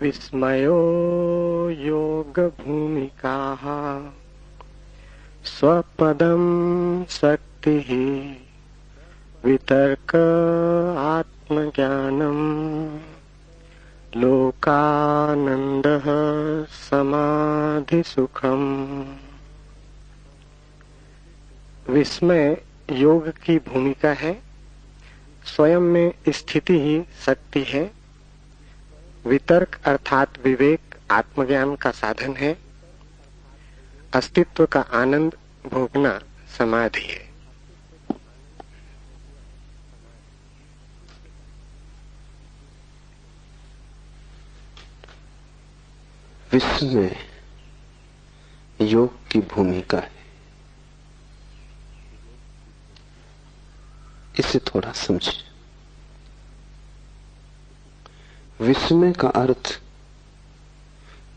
विस्मयो योगभूमिकाः स्वपदं शक्तिः वितर्क आत्मज्ञानम् लोकानन्दः समाधिसुखम्। विस्मय योग की भूमिका है। स्वयं में स्थिति ही शक्ति है। वितर्क अर्थात विवेक आत्मज्ञान का साधन है। अस्तित्व का आनंद भोगना समाधि है। विस्मय योग की भूमिका है। इसे थोड़ा समझें। विस्मय का अर्थ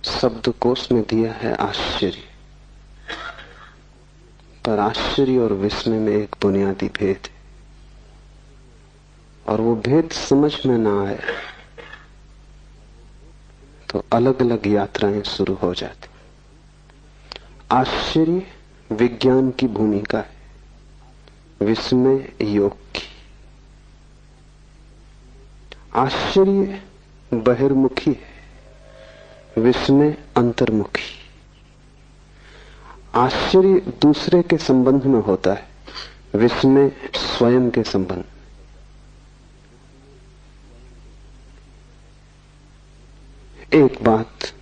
शब्दकोश में दिया है आश्चर्य, पर आश्चर्य और विस्मय में एक बुनियादी भेद है, और वो भेद समझ में ना आए तो अलग अलग यात्राएं शुरू हो जाती। आश्चर्य विज्ञान की भूमिका है, विस्मय योग की। आश्चर्य बहिर्मुखी है, विस्मय अंतर्मुखी। आश्चर्य दूसरे के संबंध में होता है, विस्मय स्वयं के संबंध। एक बात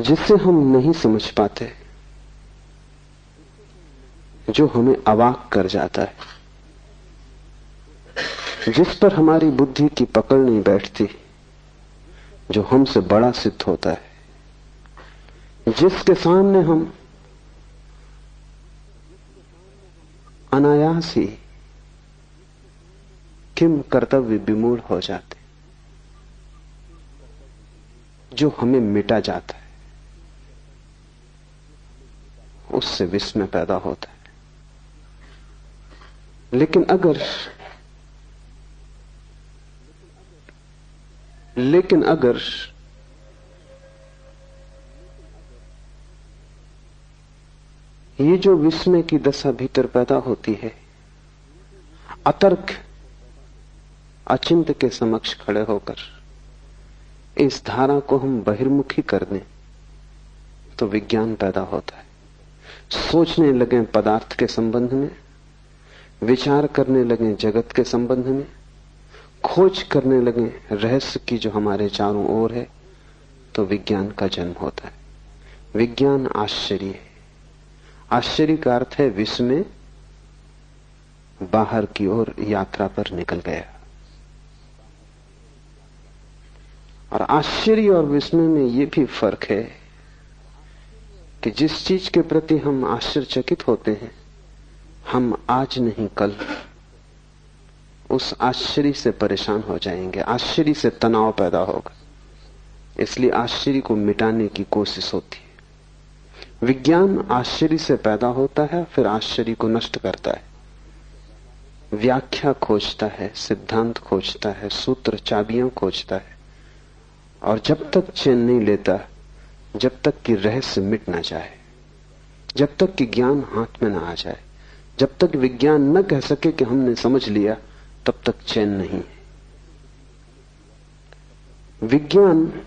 जिसे हम नहीं समझ पाते, जो हमें अवाक कर जाता है, जिस पर हमारी बुद्धि की पकड़ नहीं बैठती, जो हमसे बड़ा सिद्ध होता है, जिसके सामने हम अनायास ही किम कर्तव्य विमूढ़ हो जाते, जो हमें मिटा जाता है, उससे विस्मय पैदा होता है। लेकिन अगर ये जो विस्मय की दशा भीतर पैदा होती है, अतर्क अचिंत्य के समक्ष खड़े होकर इस धारा को हम बहिर्मुखी कर दें, तो विज्ञान पैदा होता है। सोचने लगे पदार्थ के संबंध में, विचार करने लगे जगत के संबंध में, खोज करने लगे रहस्य की जो हमारे चारों ओर है, तो विज्ञान का जन्म होता है। विज्ञान आश्चर्य है। आश्चर्य का अर्थ है विस्मय बाहर की ओर यात्रा पर निकल गया। और आश्चर्य और विस्मय में यह भी फर्क है कि जिस चीज के प्रति हम आश्चर्यचकित होते हैं, हम आज नहीं कल उस आश्चर्य से परेशान हो जाएंगे, आश्चर्य से तनाव पैदा होगा। इसलिए आश्चर्य को मिटाने की कोशिश होती है। विज्ञान आश्चर्य से पैदा होता है, फिर आश्चर्य को नष्ट करता है, व्याख्या खोजता है, सिद्धांत खोजता है, सूत्र चाबियां खोजता है, और जब तक चैन नहीं लेता, जब तक कि रहस्य मिट ना जाए, जब तक कि ज्ञान हाथ में ना आ जाए, जब तक विज्ञान न कह सके कि हमने समझ लिया, तब तक चैन नहीं। विज्ञान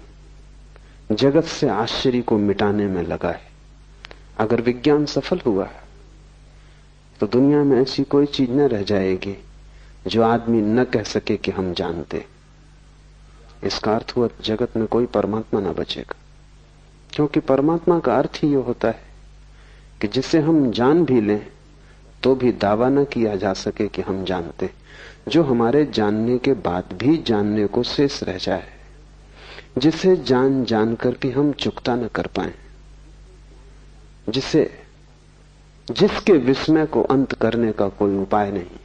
जगत से आश्चर्य को मिटाने में लगा है। अगर विज्ञान सफल हुआ तो दुनिया में ऐसी कोई चीज न रह जाएगी जो आदमी न कह सके कि हम जानते। इसका अर्थ हुआ जगत में कोई परमात्मा न बचेगा, क्योंकि परमात्मा का अर्थ ही यह होता है कि जिसे हम जान भी लें तो भी दावा न किया जा सके कि हम जानते, जो हमारे जानने के बाद भी जानने को शेष रह जाए, जिसे जान जानकर भी हम चुकता न कर पाए, जिसके विस्मय को अंत करने का कोई उपाय नहीं।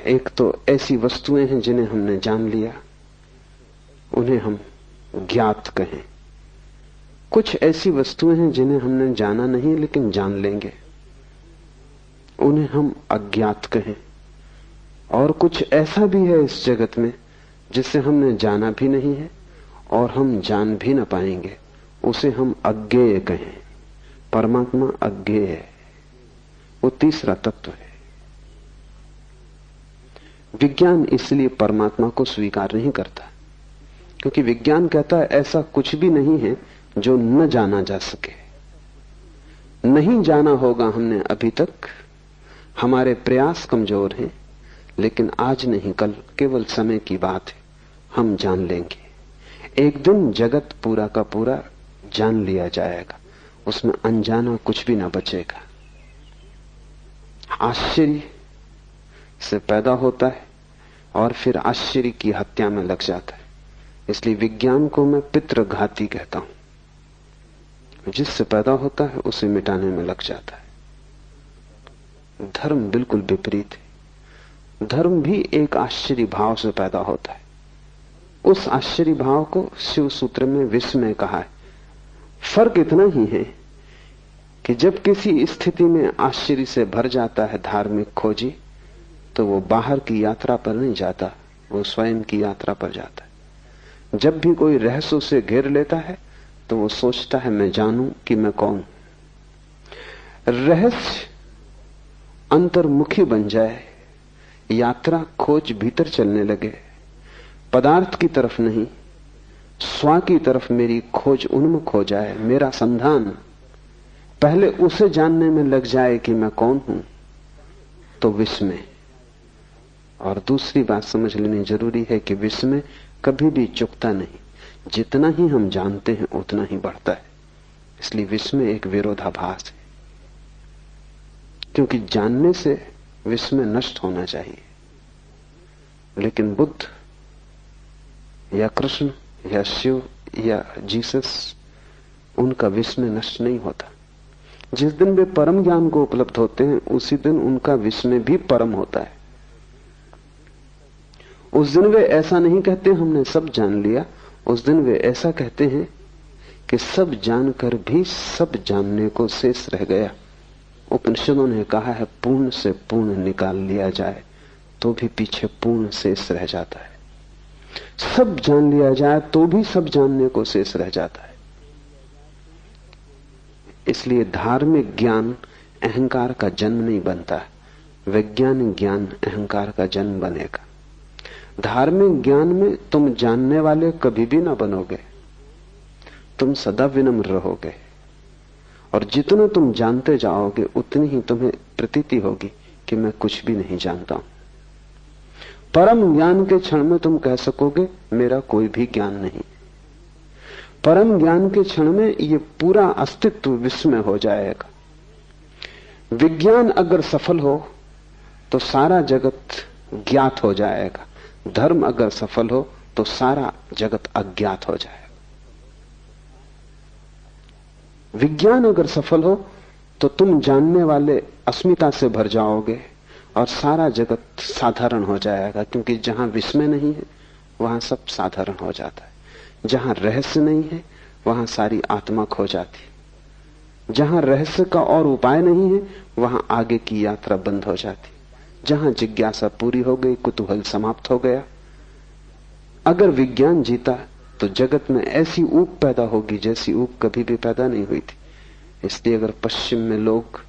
एक तो ऐसी वस्तुएं हैं जिन्हें हमने जान लिया, उन्हें हम ज्ञात कहें। कुछ ऐसी वस्तुएं हैं जिन्हें हमने जाना नहीं लेकिन जान लेंगे, उन्हें हम अज्ञात कहें। और कुछ ऐसा भी है इस जगत में जिसे हमने जाना भी नहीं है और हम जान भी न पाएंगे, उसे हम अज्ञेय कहें। परमात्मा अज्ञेय है, वो तीसरा तत्व है। विज्ञान इसलिए परमात्मा को स्वीकार नहीं करता, क्योंकि विज्ञान कहता है ऐसा कुछ भी नहीं है जो न जाना जा सके। नहीं जाना होगा हमने अभी तक, हमारे प्रयास कमजोर हैं, लेकिन आज नहीं कल, केवल समय की बात है, हम जान लेंगे। एक दिन जगत पूरा का पूरा जान लिया जाएगा, उसमें अनजाना कुछ भी ना बचेगा। आश्चर्य से पैदा होता है और फिर आश्चर्य की हत्या में लग जाता है। इसलिए विज्ञान को मैं पितृघाती कहता हूं। जिससे पैदा होता है उसे मिटाने में लग जाता है। धर्म बिल्कुल विपरीत है। धर्म भी एक आश्चर्य भाव से पैदा होता है। उस आश्चर्य भाव को शिव सूत्र में विस्मय कहा है। फर्क इतना ही है कि जब किसी स्थिति में आश्चर्य से भर जाता है धार्मिक खोजी, तो वो बाहर की यात्रा पर नहीं जाता, वो स्वयं की यात्रा पर जाता है। जब भी कोई रहस्य उसे घेर लेता है तो वो सोचता है मैं जानूं कि मैं कौन। रहस्य अंतर्मुखी बन जाए, यात्रा खोज भीतर चलने लगे, पदार्थ की तरफ नहीं स्व की तरफ मेरी खोज उन्मुख हो जाए, मेरा संधान पहले उसे जानने में लग जाए कि मैं कौन हूं, तो विस्मय। और दूसरी बात समझ लेनी जरूरी है कि विस्मय कभी भी चुकता नहीं, जितना ही हम जानते हैं उतना ही बढ़ता है। इसलिए विस्मय एक विरोधाभास है, क्योंकि जानने से विस्मय नष्ट होना चाहिए। लेकिन बुद्ध या कृष्ण या शिव या जीसस, उनका विस्मय नष्ट नहीं होता। जिस दिन वे परम ज्ञान को उपलब्ध होते हैं उसी दिन उनका विस्मय भी परम होता है। उस दिन वे ऐसा नहीं कहते हमने सब जान लिया, उस दिन वे ऐसा कहते हैं कि सब जानकर भी सब जानने को शेष रह गया। उपनिषदों ने कहा है पूर्ण से पूर्ण निकाल लिया जाए तो भी पीछे पूर्ण शेष रह जाता है। सब जान लिया जाए तो भी सब जानने को शेष रह जाता है। इसलिए धार्मिक ज्ञान अहंकार का जन्म नहीं बनता, वैज्ञानिक ज्ञान अहंकार का जन्म बनेगा। धार्मिक ज्ञान में तुम जानने वाले कभी भी ना बनोगे, तुम सदा विनम्र रहोगे, और जितना तुम जानते जाओगे उतनी ही तुम्हें प्रतीति होगी कि मैं कुछ भी नहीं जानता हूं। परम ज्ञान के क्षण में तुम कह सकोगे मेरा कोई भी ज्ञान नहीं। परम ज्ञान के क्षण में ये पूरा अस्तित्व विस्मय हो जाएगा। विज्ञान अगर सफल हो तो सारा जगत ज्ञात हो जाएगा, धर्म अगर सफल हो तो सारा जगत अज्ञात हो जाएगा। विज्ञान अगर सफल हो तो तुम जानने वाले अस्मिता से भर जाओगे और सारा जगत साधारण हो जाएगा, क्योंकि जहां विस्मय नहीं है वहां सब साधारण हो जाता है। जहां रहस्य नहीं है वहां सारी आत्मा खो जाती। जहां रहस्य का और उपाय नहीं है वहां आगे की यात्रा बंद हो जाती। जहां जिज्ञासा पूरी हो गई, कुतूहल समाप्त हो गया। अगर विज्ञान जीता तो जगत में ऐसी ऊब पैदा होगी जैसी ऊब कभी भी पैदा नहीं हुई थी। इसलिए अगर पश्चिम में लोग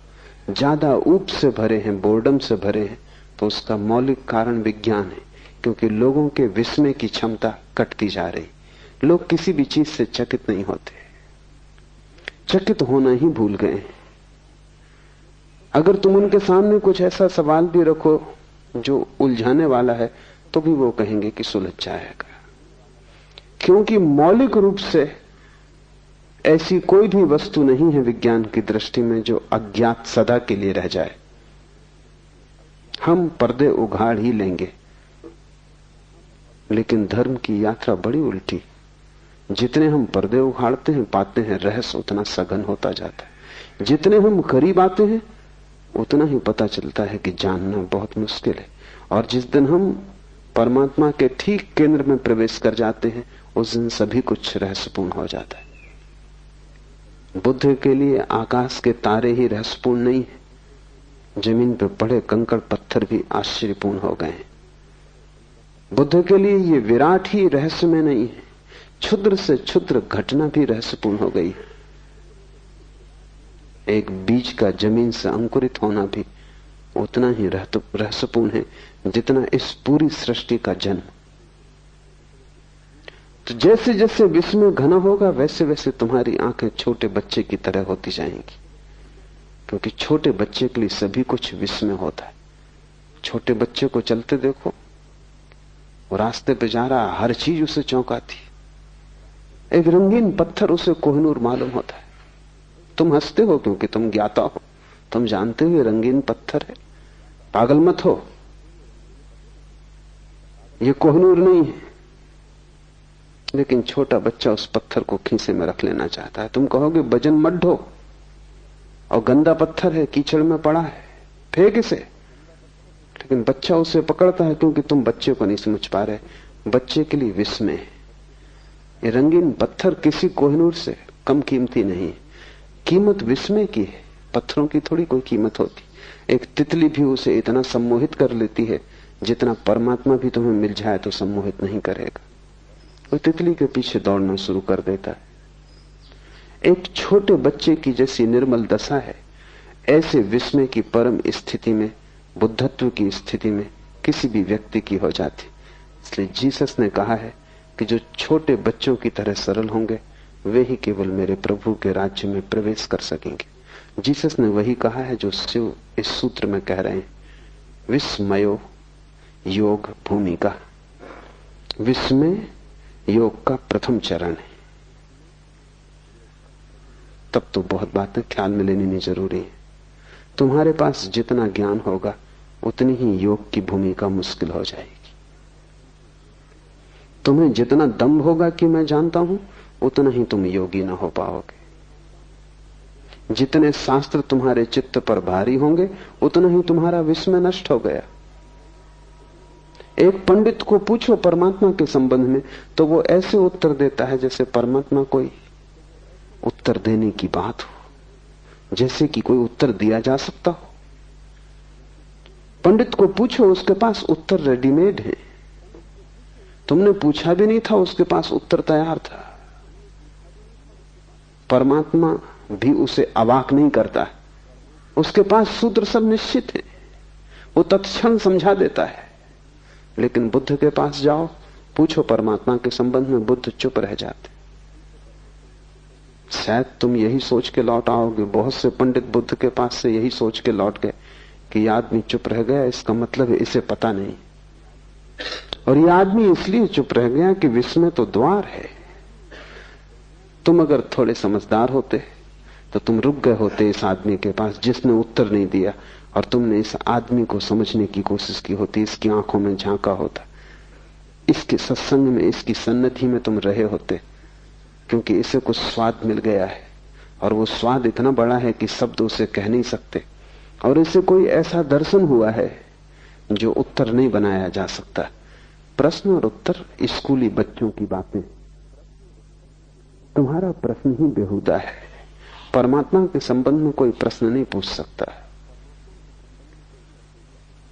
ज्यादा ऊब से भरे हैं, बोर्डम से भरे हैं, तो उसका मौलिक कारण विज्ञान है, क्योंकि लोगों के विस्मय की क्षमता कटती जा रही। लोग किसी भी चीज से चकित नहीं होते, चकित होना ही भूल गए। अगर तुम उनके सामने कुछ ऐसा सवाल भी रखो जो उलझाने वाला है तो भी वो कहेंगे कि सुलझ जाएगा, क्योंकि मौलिक रूप से ऐसी कोई भी वस्तु नहीं है विज्ञान की दृष्टि में जो अज्ञात सदा के लिए रह जाए। हम पर्दे उघाड़ ही लेंगे, लेकिन धर्म की यात्रा बड़ी उल्टी। जितने हम पर्दे उखाड़ते हैं पाते हैं रहस्य उतना सघन होता जाता है। जितने हम करीब आते हैं उतना ही पता चलता है कि जानना बहुत मुश्किल है। और जिस दिन हम परमात्मा के ठीक केंद्र में प्रवेश कर जाते हैं उस दिन सभी कुछ रहस्यपूर्ण हो जाता है। बुद्ध के लिए आकाश के तारे ही रहस्यपूर्ण नहीं है, जमीन पर पड़े कंकड़ पत्थर भी आश्चर्यपूर्ण हो गए हैं। बुद्ध के लिए ये विराट ही रहस्य में नहीं है, क्षुद्र से क्षुद्र घटना भी रहस्यपूर्ण हो गई। एक बीज का जमीन से अंकुरित होना भी उतना ही रहस्यपूर्ण है जितना इस पूरी सृष्टि का जन्म। तो जैसे जैसे विस्मय घना होगा वैसे वैसे तुम्हारी आंखें छोटे बच्चे की तरह होती जाएंगी, क्योंकि छोटे बच्चे के लिए सभी कुछ विस्मय होता है। छोटे बच्चे को चलते देखो, वो रास्ते पे जा रहा, हर चीज उसे चौंकाती। एक रंगीन पत्थर उसे कोहिनूर मालूम होता है। तुम हंसते हो क्योंकि तुम ज्ञाता हो, तुम जानते हो ये रंगीन पत्थर है, पागल मत हो, ये कोहिनूर नहीं है। लेकिन छोटा बच्चा उस पत्थर को खीसे में रख लेना चाहता है। तुम कहोगे वजन मत ढो, और गंदा पत्थर है, कीचड़ में पड़ा है, फेंक इसे। लेकिन बच्चा उसे पकड़ता है क्योंकि तुम बच्चे को नहीं समझ पा रहे। बच्चे के लिए विस्मय है। ये रंगीन पत्थर किसी कोहिनूर से कम कीमती नहीं है। कीमत विस्मय की है, पत्थरों की थोड़ी कोई कीमत होती। एक तितली भी उसे इतना सम्मोहित कर लेती है जितना परमात्मा भी तुम्हें मिल जाए तो सम्मोहित नहीं करेगा। वो तितली के पीछे दौड़ना शुरू कर देता है। एक छोटे बच्चे की जैसी निर्मल दशा है, ऐसे विस्मय की परम स्थिति में, बुद्धत्व की स्थिति में किसी भी व्यक्ति की हो जाती। इसलिए जीसस ने कहा है कि जो छोटे बच्चों की तरह सरल होंगे वे ही केवल मेरे प्रभु के राज्य में प्रवेश कर सकेंगे। जीसस ने वही कहा है जो शिव इस सूत्र में कह रहे हैं, विस्मयो योग भूमिका। विस्मय योग का प्रथम चरण है। तब तो बहुत बातें ख्याल में लेनी नहीं जरूरी है। तुम्हारे पास जितना ज्ञान होगा उतनी ही योग की भूमिका मुश्किल हो जाएगी। तुम्हें जितना दम होगा कि मैं जानता हूं, उतना ही तुम योगी ना हो पाओगे। जितने शास्त्र तुम्हारे चित्त पर भारी होंगे उतना ही तुम्हारा विस्मय नष्ट हो गया। एक पंडित को पूछो परमात्मा के संबंध में तो वो ऐसे उत्तर देता है जैसे परमात्मा कोई उत्तर देने की बात हो, जैसे कि कोई उत्तर दिया जा सकता हो। पंडित को पूछो, उसके पास उत्तर रेडीमेड है। तुमने पूछा भी नहीं था, उसके पास उत्तर तैयार था। परमात्मा भी उसे अवाक नहीं करता है, उसके पास सूत्र सब निश्चित है, वो तत्क्षण समझा देता है। लेकिन बुद्ध के पास जाओ, पूछो परमात्मा के संबंध में, बुद्ध चुप रह जाते। शायद तुम यही सोच के लौट आओगे, बहुत से पंडित बुद्ध के पास से यही सोच के लौट गए कि यह आदमी चुप रह गया, इसका मतलब है इसे पता नहीं। और यह आदमी इसलिए चुप रह गया कि विस्मय तो द्वार है। तुम अगर थोड़े समझदार होते तो तुम रुक गए होते इस आदमी के पास जिसने उत्तर नहीं दिया, और तुमने इस आदमी को समझने की कोशिश की होती, इसकी आंखों में झांका होता, इसके सत्संग में, इसकी सन्निधि में तुम रहे होते, क्योंकि इसे कुछ स्वाद मिल गया है और वो स्वाद इतना बड़ा है कि शब्द उसे कह नहीं सकते, और इसे कोई ऐसा दर्शन हुआ है जो उत्तर नहीं बनाया जा सकता। प्रश्न और उत्तर स्कूली बच्चों की बातें। तुम्हारा प्रश्न ही बेहुदा है। परमात्मा के संबंध में कोई प्रश्न नहीं पूछ सकता।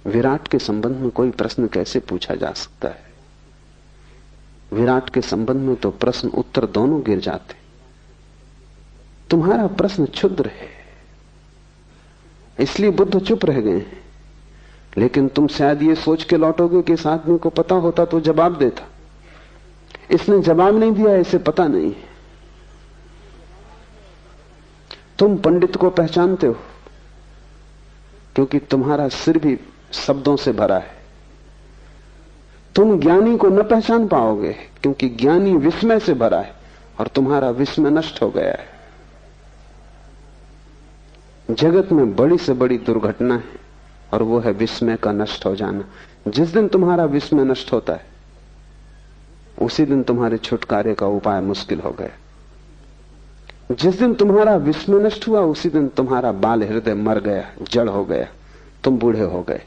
विराट के संबंध में कोई प्रश्न कैसे पूछा जा सकता है? विराट के संबंध में तो प्रश्न उत्तर दोनों गिर जाते। तुम्हारा प्रश्न क्षुद्र है, इसलिए बुद्ध चुप रह गए हैं। लेकिन तुम शायद ये सोच के लौटोगे कि इस आदमी को पता होता तो जवाब देता। इसने जवाब नहीं दिया, इसे पता नहीं। तुम पंडित को पहचानते हो क्योंकि तुम्हारा सिर भी शब्दों से भरा है। तुम ज्ञानी को न पहचान पाओगे क्योंकि ज्ञानी विस्मय से भरा है और तुम्हारा विस्मय नष्ट हो गया है। जगत में बड़ी से बड़ी दुर्घटना है और वो है विस्मय का नष्ट हो जाना। जिस दिन तुम्हारा विस्मय नष्ट होता है उसी दिन तुम्हारे छुटकारे का उपाय मुश्किल हो गया। जिस दिन तुम्हारा विस्मय नष्ट हुआ उसी दिन तुम्हारा बाल हृदय मर गया, जड़ हो गया, तुम बूढ़े हो गए।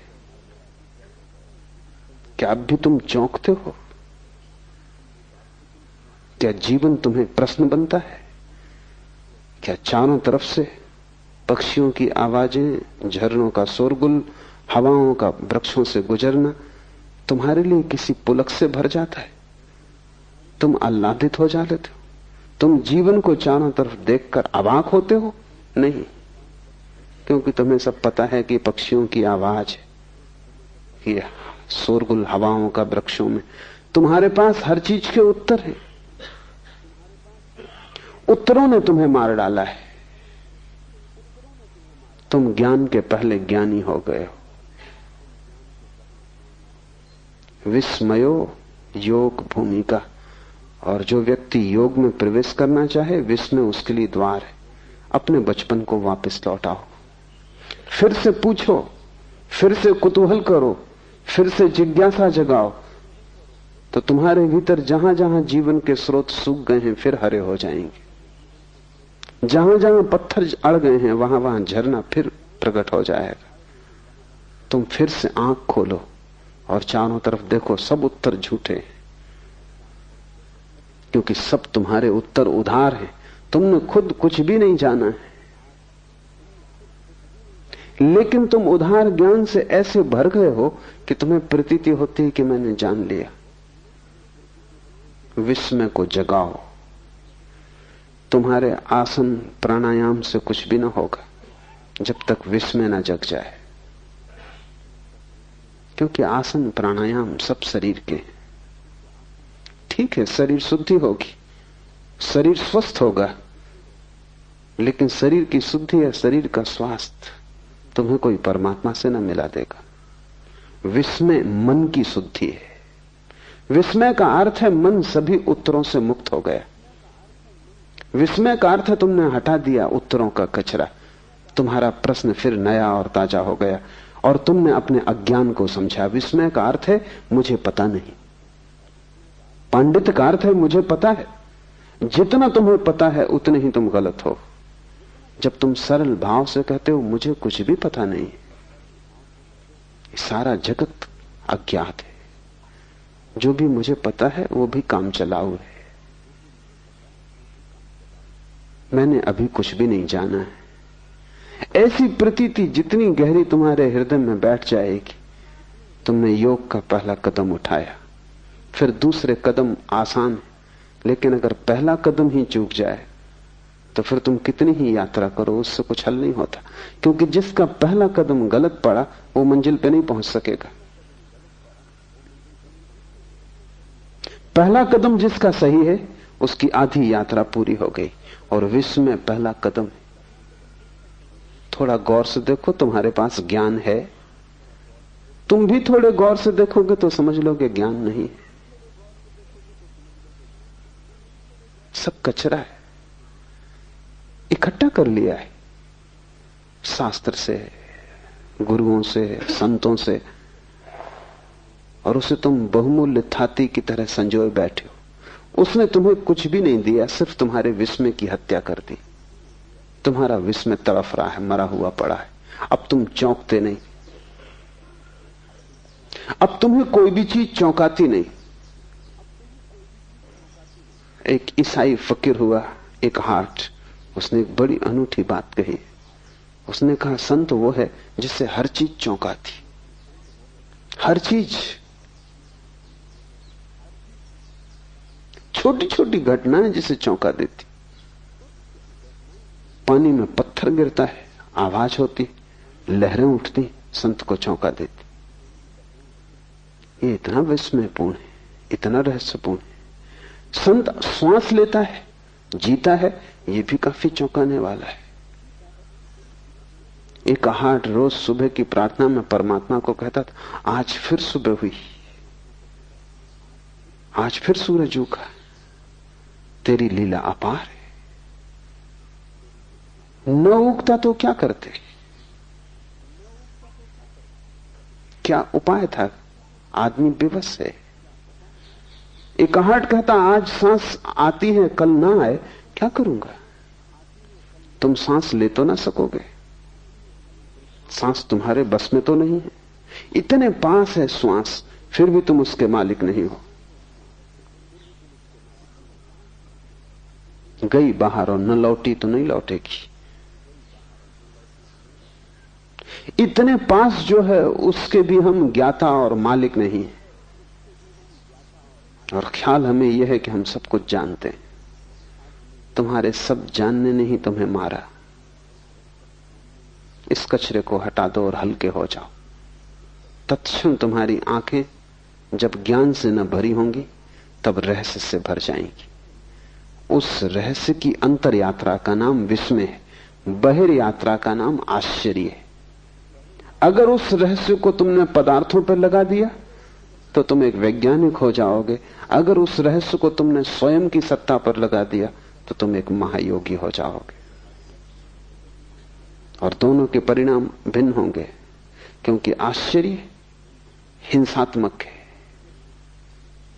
क्या अब भी तुम चौंकते हो? क्या जीवन तुम्हें प्रश्न बनता है? क्या चारों तरफ से पक्षियों की आवाजें, झरनों का शोरगुल, हवाओं का वृक्षों से गुजरना, तुम्हारे लिए किसी पुलक से भर जाता है, तुम आह्लादित हो जाते हो, तुम जीवन को चारों तरफ देखकर अवाक होते हो? नहीं, क्योंकि तुम्हें सब पता है कि पक्षियों की आवाज है, कि शोरगुल हवाओं का वृक्षों में। तुम्हारे पास हर चीज के उत्तर हैं। उत्तरों ने तुम्हें मार डाला है। तुम ज्ञान के पहले ज्ञानी हो गए हो। विस्मयो योग भूमिका। और जो व्यक्ति योग में प्रवेश करना चाहे, विस्मय उसके लिए द्वार है। अपने बचपन को वापस लौटाओ, फिर से पूछो, फिर से कुतूहल करो, फिर से जिज्ञासा जगाओ, तो तुम्हारे भीतर जहां जहां जीवन के स्रोत सूख गए हैं फिर हरे हो जाएंगे। जहां जहां पत्थर अड़ गए हैं वहां वहां झरना फिर प्रकट हो जाएगा। तुम फिर से आंख खोलो और चारों तरफ देखो, सब उत्तर झूठे हैं, क्योंकि सब तुम्हारे उत्तर उधार हैं। तुमने खुद कुछ भी नहीं जाना है, लेकिन तुम उधार ज्ञान से ऐसे भर गए हो कि तुम्हें प्रतीति होती है कि मैंने जान लिया। विस्मय को जगाओ। तुम्हारे आसन प्राणायाम से कुछ भी ना होगा जब तक विस्मय ना जग जाए, क्योंकि आसन प्राणायाम सब शरीर के हैं। ठीक है, शरीर शुद्धि होगी, शरीर स्वस्थ होगा, लेकिन शरीर की शुद्धि या शरीर का स्वास्थ्य तुम्हें कोई परमात्मा से न मिला देगा। विस्मय मन की शुद्धि है। विस्मय का अर्थ है मन सभी उत्तरों से मुक्त हो गया। विस्मय का अर्थ है तुमने हटा दिया उत्तरों का कचरा, तुम्हारा प्रश्न फिर नया और ताजा हो गया और तुमने अपने अज्ञान को समझा। विस्मय का अर्थ है मुझे पता नहीं। पांडित्य का अर्थ है मुझे पता है। जितना तुम्हें पता है उतने ही तुम गलत हो। जब तुम सरल भाव से कहते हो मुझे कुछ भी पता नहीं, सारा जगत अज्ञात है, जो भी मुझे पता है वो भी काम चलाऊ है, मैंने अभी कुछ भी नहीं जाना है, ऐसी प्रतीति जितनी गहरी तुम्हारे हृदय में बैठ जाएगी, तुमने योग का पहला कदम उठाया। फिर दूसरे कदम आसान है, लेकिन अगर पहला कदम ही चूक जाए तो फिर तुम कितनी ही यात्रा करो उससे कुछ हल नहीं होता, क्योंकि जिसका पहला कदम गलत पड़ा वो मंजिल पे नहीं पहुंच सकेगा। पहला कदम जिसका सही है उसकी आधी यात्रा पूरी हो गई। और विश्व में पहला कदम है। थोड़ा गौर से देखो, तुम्हारे पास ज्ञान है। तुम भी थोड़े गौर से देखोगे तो समझ लोगे ज्ञान नहीं है, सब कचरा है, इकट्ठा कर लिया है शास्त्र से, गुरुओं से, संतों से, और उसे तुम बहुमूल्य थाती की तरह संजोए बैठे हो। उसने तुम्हें कुछ भी नहीं दिया, सिर्फ तुम्हारे विस्मय की हत्या कर दी। तुम्हारा विस्मय तड़फ रहा है, मरा हुआ पड़ा है। अब तुम चौंकते नहीं, अब तुम्हें कोई भी चीज चौंकाती नहीं। एक ईसाई फकीर हुआ, एक हाट, उसने एक बड़ी अनूठी बात कही। उसने कहा संत वो है जिससे हर चीज चौंकाती, हर चीज, छोटी छोटी घटनाएं जिसे चौंका देती। पानी में पत्थर गिरता है, आवाज होती, लहरें उठती, संत को चौंका देती। ये इतना विस्मयपूर्ण है, इतना रहस्यपूर्ण है। संत श्वास लेता है, जीता है, ये भी काफी चौंकाने वाला है। एक हाट रोज सुबह की प्रार्थना में परमात्मा को कहता था, आज फिर सुबह हुई, आज फिर सूरज उगा, तेरी लीला अपार है। न उगता तो क्या करते, क्या उपाय था? आदमी बेबस है। एक हाट कहता, आज सांस आती है, कल ना आए, क्या करूंगा? तुम सांस ले तो ना सकोगे, सांस तुम्हारे बस में तो नहीं है। इतने पास है श्वास, फिर भी तुम उसके मालिक नहीं हो। गई बाहर और न लौटी तो नहीं लौटेगी। इतने पास जो है उसके भी हम ज्ञाता और मालिक नहीं है। और ख्याल हमें यह है कि हम सब कुछ जानते हैं। तुम्हारे सब जानने ने ही तुम्हें मारा। इस कचरे को हटा दो और हल्के हो जाओ। तत्क्षण तुम्हारी आंखें जब ज्ञान से न भरी होंगी तब रहस्य से भर जाएंगी। उस रहस्य की अंतर यात्रा का नाम विस्मय है, बहिर यात्रा का नाम आश्चर्य है। अगर उस रहस्य को तुमने पदार्थों पर लगा दिया तो तुम एक वैज्ञानिक हो जाओगे। अगर उस रहस्य को तुमने स्वयं की सत्ता पर लगा दिया तो तुम एक महायोगी हो जाओगे। और दोनों के परिणाम भिन्न होंगे, क्योंकि आश्चर्य हिंसात्मक है,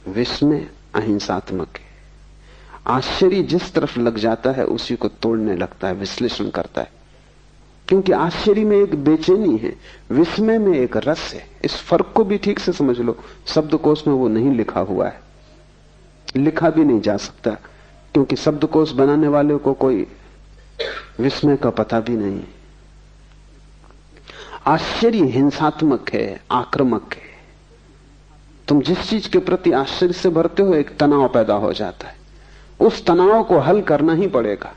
विस्मय अहिंसात्मक है। आश्चर्य जिस तरफ लग जाता है उसी को तोड़ने लगता है, विश्लेषण करता है, क्योंकि आश्चर्य में एक बेचैनी है, विस्मय में एक रस है। इस फर्क को भी ठीक से समझ लो। शब्दकोश में वो नहीं लिखा हुआ है, लिखा भी नहीं जा सकता, क्योंकि शब्दकोश बनाने वाले को कोई विस्मय का पता भी नहीं। आश्चर्य हिंसात्मक है, आक्रामक है। तुम जिस चीज के प्रति आश्चर्य से भरते हो एक तनाव पैदा हो जाता है। उस तनाव को हल करना ही पड़ेगा।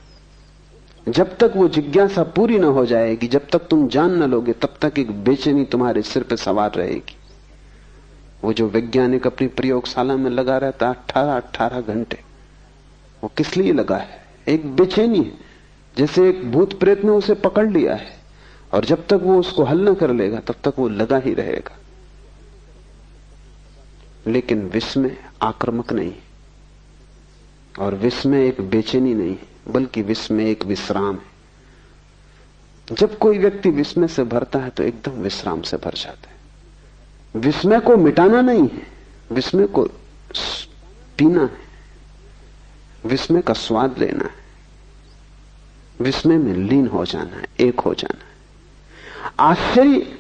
जब तक वो जिज्ञासा पूरी ना हो जाएगी, जब तक तुम जान न लोगे, तब तक एक बेचैनी तुम्हारे सिर पे सवार रहेगी। वो जो वैज्ञानिक अपनी प्रयोगशाला में लगा रहता है 18 घंटे, वो किस लिए लगा है? एक बेचैनी है, जैसे एक भूत प्रेत ने उसे पकड़ लिया है, और जब तक वो उसको हल न कर लेगा तब तक वो लगा ही रहेगा। लेकिन विस्मय आक्रामक नहीं, और विस्मय एक बेचैनी नहीं, बल्कि विस्मय एक विश्राम है। जब कोई व्यक्ति विस्मय से भरता है तो एकदम विश्राम से भर जाता है। विस्मय को मिटाना नहीं है, विस्मय को पीना है, विस्मय का स्वाद लेना है, विस्मय में लीन हो जाना है, एक हो जाना है। आश्चर्य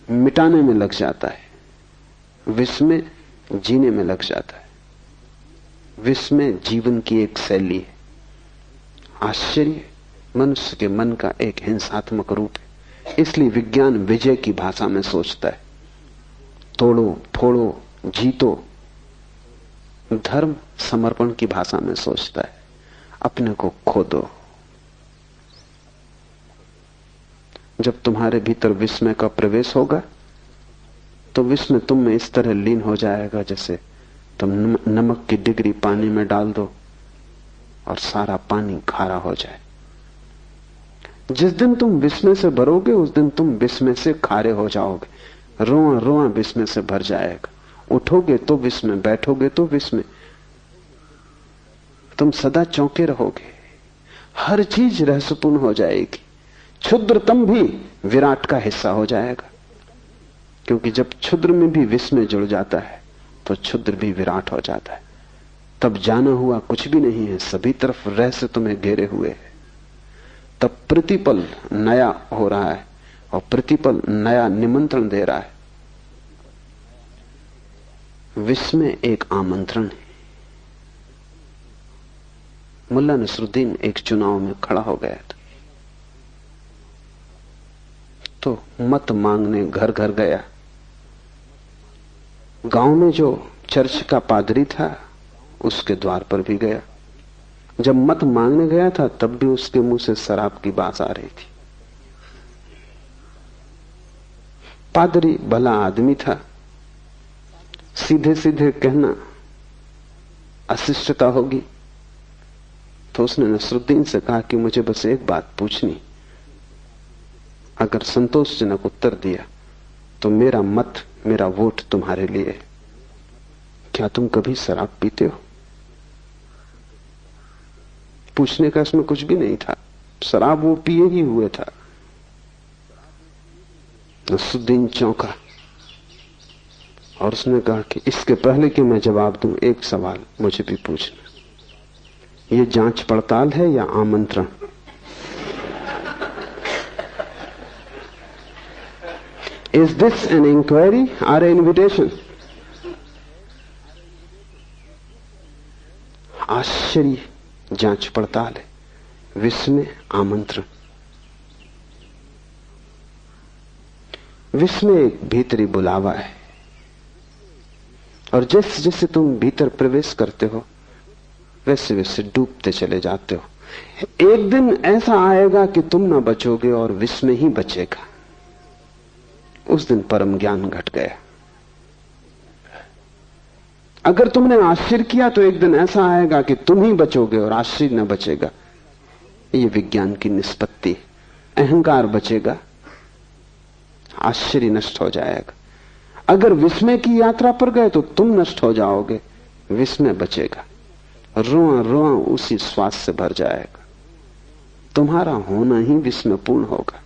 मिटाने में लग जाता है, विस्मय जीने में लग जाता है। विस्मय जीवन की एक शैली है, आश्चर्य मनुष्य के मन का एक हिंसात्मक रूप है। इसलिए विज्ञान विजय की भाषा में सोचता है, तोड़ो फोड़ो जीतो। धर्म समर्पण की भाषा में सोचता है, अपने को खो दो। जब तुम्हारे भीतर विस्मय का प्रवेश होगा तो विस्मय तुम में इस तरह लीन हो जाएगा जैसे तुम नमक की डिग्री पानी में डाल दो और सारा पानी खारा हो जाए। जिस दिन तुम विस्मय से भरोगे उस दिन तुम विस्मय से खारे हो जाओगे। रोआ रोआ विस्मय से भर जाएगा। उठोगे तो विस्मय, बैठोगे तो विस्मय, तुम सदा चौंके रहोगे। हर चीज रहस्यपूर्ण हो जाएगी। क्षुद्रतम भी विराट का हिस्सा हो जाएगा, क्योंकि जब क्षुद्र में भी विस्मय जुड़ जाता है तो क्षुद्र भी विराट हो जाता है। तब जाना हुआ कुछ भी नहीं है, सभी तरफ रहस्य तुम्हें घेरे हुए है। तब प्रतिपल नया हो रहा है और प्रतिपल नया निमंत्रण दे रहा है। विस्मय एक आमंत्रण है। मुल्ला नसरुद्दीन एक चुनाव में खड़ा हो गया था, तो मत मांगने घर घर गया। गांव में जो चर्च का पादरी था उसके द्वार पर भी गया। जब मत मांगने गया था तब भी उसके मुंह से शराब की बात आ रही थी। पादरी भला आदमी था, सीधे सीधे कहना अशिष्टता होगी, तो उसने नसरुद्दीन से कहा कि मुझे बस एक बात पूछनी, अगर संतोषजनक उत्तर दिया तो मेरा मत, मेरा वोट तुम्हारे लिए। क्या तुम कभी शराब पीते हो? पूछने का इसमें कुछ भी नहीं था, शराब वो पिए ही हुए था। नसरुद्दीन चौंका और उसने कहा कि इसके पहले कि मैं जवाब दूं, एक सवाल मुझे भी पूछना। ये जांच पड़ताल है या आमंत्रण? Is this an inquiry or an invitation? आश्चर्य जांच पड़ताल है, विस्मय आमंत्रण। विस्मय एक भीतरी बुलावा है, और जैसे जैसे तुम भीतर प्रवेश करते हो वैसे वैसे डूबते चले जाते हो। एक दिन ऐसा आएगा कि तुम ना बचोगे और विश्व में ही बचेगा। उस दिन परम ज्ञान घट गया। अगर तुमने आश्चर्य किया तो एक दिन ऐसा आएगा कि तुम ही बचोगे और आश्चर्य न बचेगा। ये विज्ञान की निष्पत्ति है। अहंकार बचेगा, आश्चर्य नष्ट हो जाएगा। अगर विस्मय की यात्रा पर गए तो तुम नष्ट हो जाओगे, विस्मय बचेगा। रोआ रोआ उसी श्वास से भर जाएगा। तुम्हारा होना ही विस्मयपूर्ण होगा।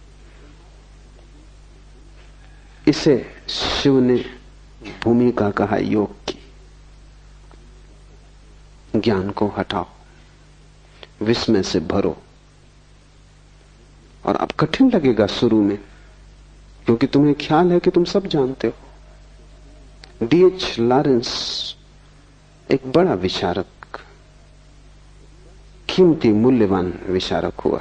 इसे शिव ने भूमिका कहा योग की। ज्ञान को हटाओ, विस्मय से भरो। और अब कठिन लगेगा शुरू में, क्योंकि तुम्हें ख्याल है कि तुम सब जानते हो। D.H. लॉरेंस एक बड़ा विचारक, कीमती मूल्यवान विचारक हुआ।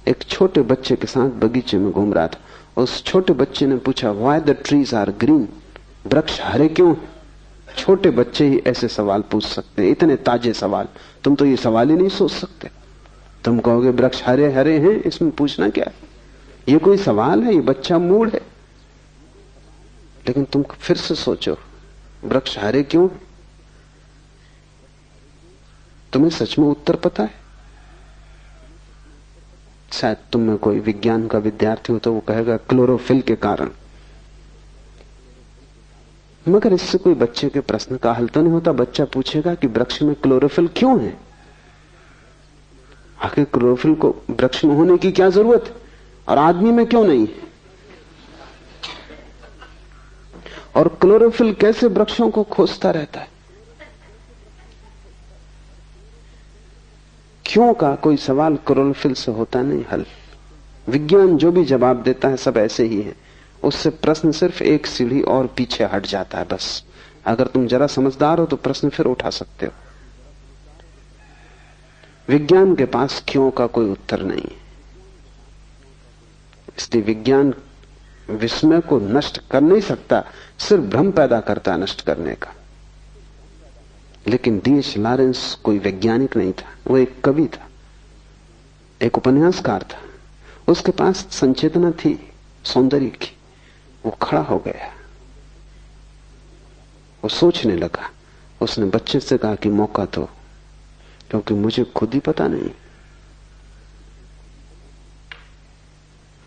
एक छोटे बच्चे के साथ बगीचे में घूम रहा था। उस छोटे बच्चे ने पूछा, why the trees are green? वृक्ष हरे क्यों? छोटे बच्चे ही ऐसे सवाल पूछ सकते हैं, इतने ताजे सवाल। तुम तो ये सवाल ही नहीं सोच सकते। तुम कहोगे वृक्ष हरे हरे हैं, इसमें पूछना क्या है? ये कोई सवाल है? ये बच्चा मूड है। लेकिन तुम फिर से सोचो, वृक्ष हरे क्यों? तुम्हें सच में उत्तर पता है? शायद तुम में कोई विज्ञान का विद्यार्थी हो तो वो कहेगा क्लोरोफिल के कारण। मगर इससे कोई बच्चे के प्रश्न का हल तो नहीं होता। बच्चा पूछेगा कि वृक्ष में क्लोरोफिल क्यों है? आखिर क्लोरोफिल को वृक्ष में होने की क्या जरूरत है और आदमी में क्यों नहीं? और क्लोरोफिल कैसे वृक्षों को खोजता रहता है? क्यों का कोई सवाल क्लोरोफिल से होता नहीं हल। विज्ञान जो भी जवाब देता है सब ऐसे ही है। उससे प्रश्न सिर्फ एक सीढ़ी और पीछे हट जाता है बस। अगर तुम जरा समझदार हो तो प्रश्न फिर उठा सकते हो। विज्ञान के पास क्यों का कोई उत्तर नहीं है। इसलिए विज्ञान विस्मय को नष्ट कर नहीं सकता, सिर्फ भ्रम पैदा करता है नष्ट करने का। लेकिन D.H. लॉरेंस कोई वैज्ञानिक नहीं था, वो एक कवि था, एक उपन्यासकार था। उसके पास संचेतना थी सौंदर्य की। वो खड़ा हो गया, वो सोचने लगा। उसने बच्चे से कहा कि मौका दो, क्योंकि मुझे खुद ही पता नहीं।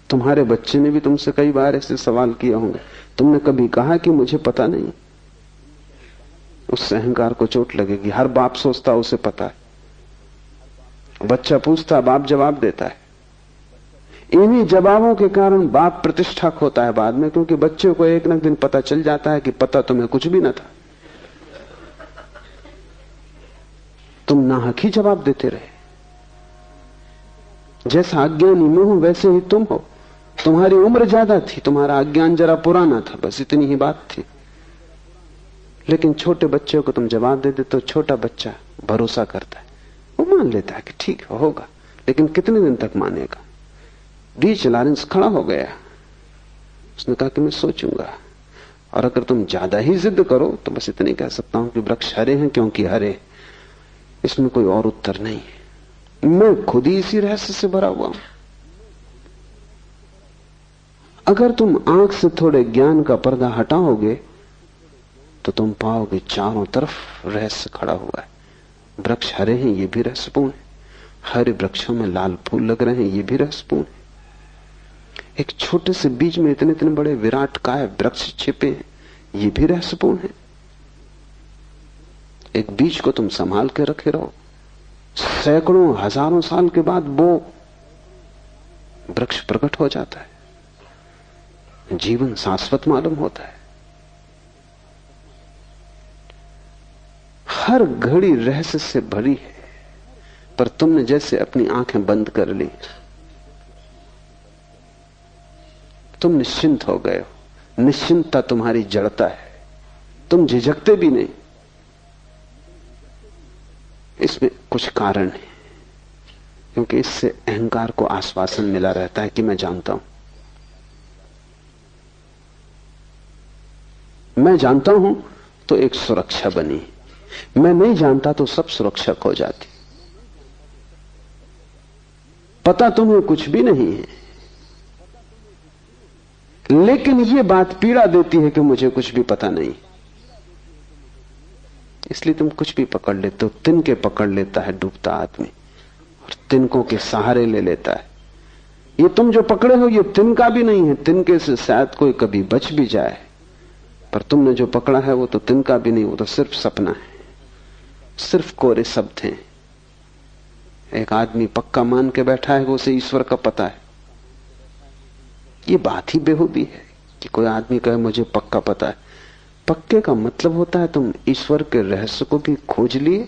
तुम्हारे बच्चे ने भी तुमसे कई बार ऐसे सवाल किए होंगे। तुमने कभी कहा कि मुझे पता नहीं? उस अहंकार को चोट लगेगी। हर बाप सोचता उसे पता है। बच्चा पूछता, बाप जवाब देता है। इन्हीं जवाबों के कारण बाप प्रतिष्ठा खोता है बाद में, क्योंकि बच्चे को एक न दिन पता चल जाता है कि पता तुम्हें कुछ भी न था। तुम नाहक ही जवाब देते रहे। जैसा अज्ञानी मैं हूं वैसे ही तुम हो। तुम्हारी उम्र ज्यादा थी, तुम्हारा अज्ञान जरा पुराना था, बस इतनी ही बात थी। लेकिन छोटे बच्चे को तुम जवाब दे देते तो छोटा बच्चा भरोसा करता है, वो मान लेता है कि ठीक होगा। लेकिन कितने दिन तक मानेगा? D.H. लॉरेंस खड़ा हो गया। उसने कहा कि मैं सोचूंगा, और अगर तुम ज्यादा ही जिद करो तो बस इतनी कह सकता हूं कि वृक्ष हरे हैं क्योंकि हरे। इसमें कोई और उत्तर नहीं है। मैं खुद ही इसी रहस्य से भरा हुआ हूं। अगर तुम आंख से थोड़े ज्ञान का पर्दा हटाओगे तो तुम पाओगे चारों तरफ रहस्य खड़ा हुआ है। वृक्ष हरे हैं, ये भी रहस्यपूर्ण है। हरे वृक्षों में लाल फूल लग रहे हैं, ये भी रहस्यपूर्ण है। एक छोटे से बीज में इतने इतने बड़े विराट काय वृक्ष छिपे हैं, ये भी रहस्यपूर्ण है। एक बीज को तुम संभाल के रखे रहो, सैकड़ों हजारों साल के बाद वो वृक्ष प्रकट हो जाता है। जीवन शाश्वत मालूम होता है। हर घड़ी रहस्य से भरी है, पर तुमने जैसे अपनी आंखें बंद कर ली, तुम निश्चिंत हो गए हो। निश्चिंतता तुम्हारी जड़ता है, तुम झिझकते भी नहीं। इसमें कुछ कारण है, क्योंकि इससे अहंकार को आश्वासन मिला रहता है कि मैं जानता हूं, मैं जानता हूं तो एक सुरक्षा बनी। मैं नहीं जानता तो सब सुरक्षा खो जाती। पता तुम्हें कुछ भी नहीं है, लेकिन यह बात पीड़ा देती है कि मुझे कुछ भी पता नहीं, इसलिए तुम कुछ भी पकड़ लेते हो। तिनके पकड़ लेता है डूबता आदमी और तिनकों के सहारे ले लेता है। ये तुम जो पकड़े हो ये तिनका भी नहीं है, तिनके से शायद कोई कभी बच भी जाए, पर तुमने जो पकड़ा है वो तो तिनका भी नहीं, वो तो सिर्फ सपना है, सिर्फ कोरे शब्द हैं। एक आदमी पक्का मान के बैठा है कि उसे ईश्वर का पता है। ये बात ही बेहूदी है कि कोई आदमी कहे मुझे पक्का पता है। पक्के का मतलब होता है तुम ईश्वर के रहस्य को भी खोज लिए।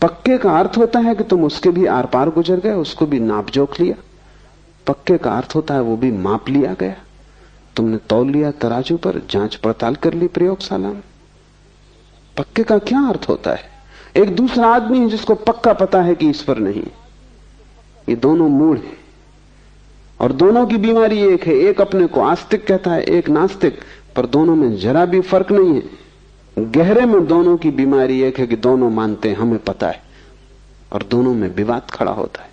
पक्के का अर्थ होता है कि तुम उसके भी आर पार गुजर गए, उसको भी नाप जोख लिया। पक्के का अर्थ होता है वो भी माप लिया गया, तुमने तौल लिया तराजू पर, जांच पड़ताल कर ली प्रयोगशाला में। पक्के का क्या अर्थ होता है? एक दूसरा आदमी है जिसको पक्का पता है कि ईश्वर नहीं। ये दोनों मूढ़ हैं और दोनों की बीमारी एक है। एक अपने को आस्तिक कहता है, एक नास्तिक, पर दोनों में जरा भी फर्क नहीं है। गहरे में दोनों की बीमारी एक है कि दोनों मानते हैं हमें पता है, और दोनों में विवाद खड़ा होता है।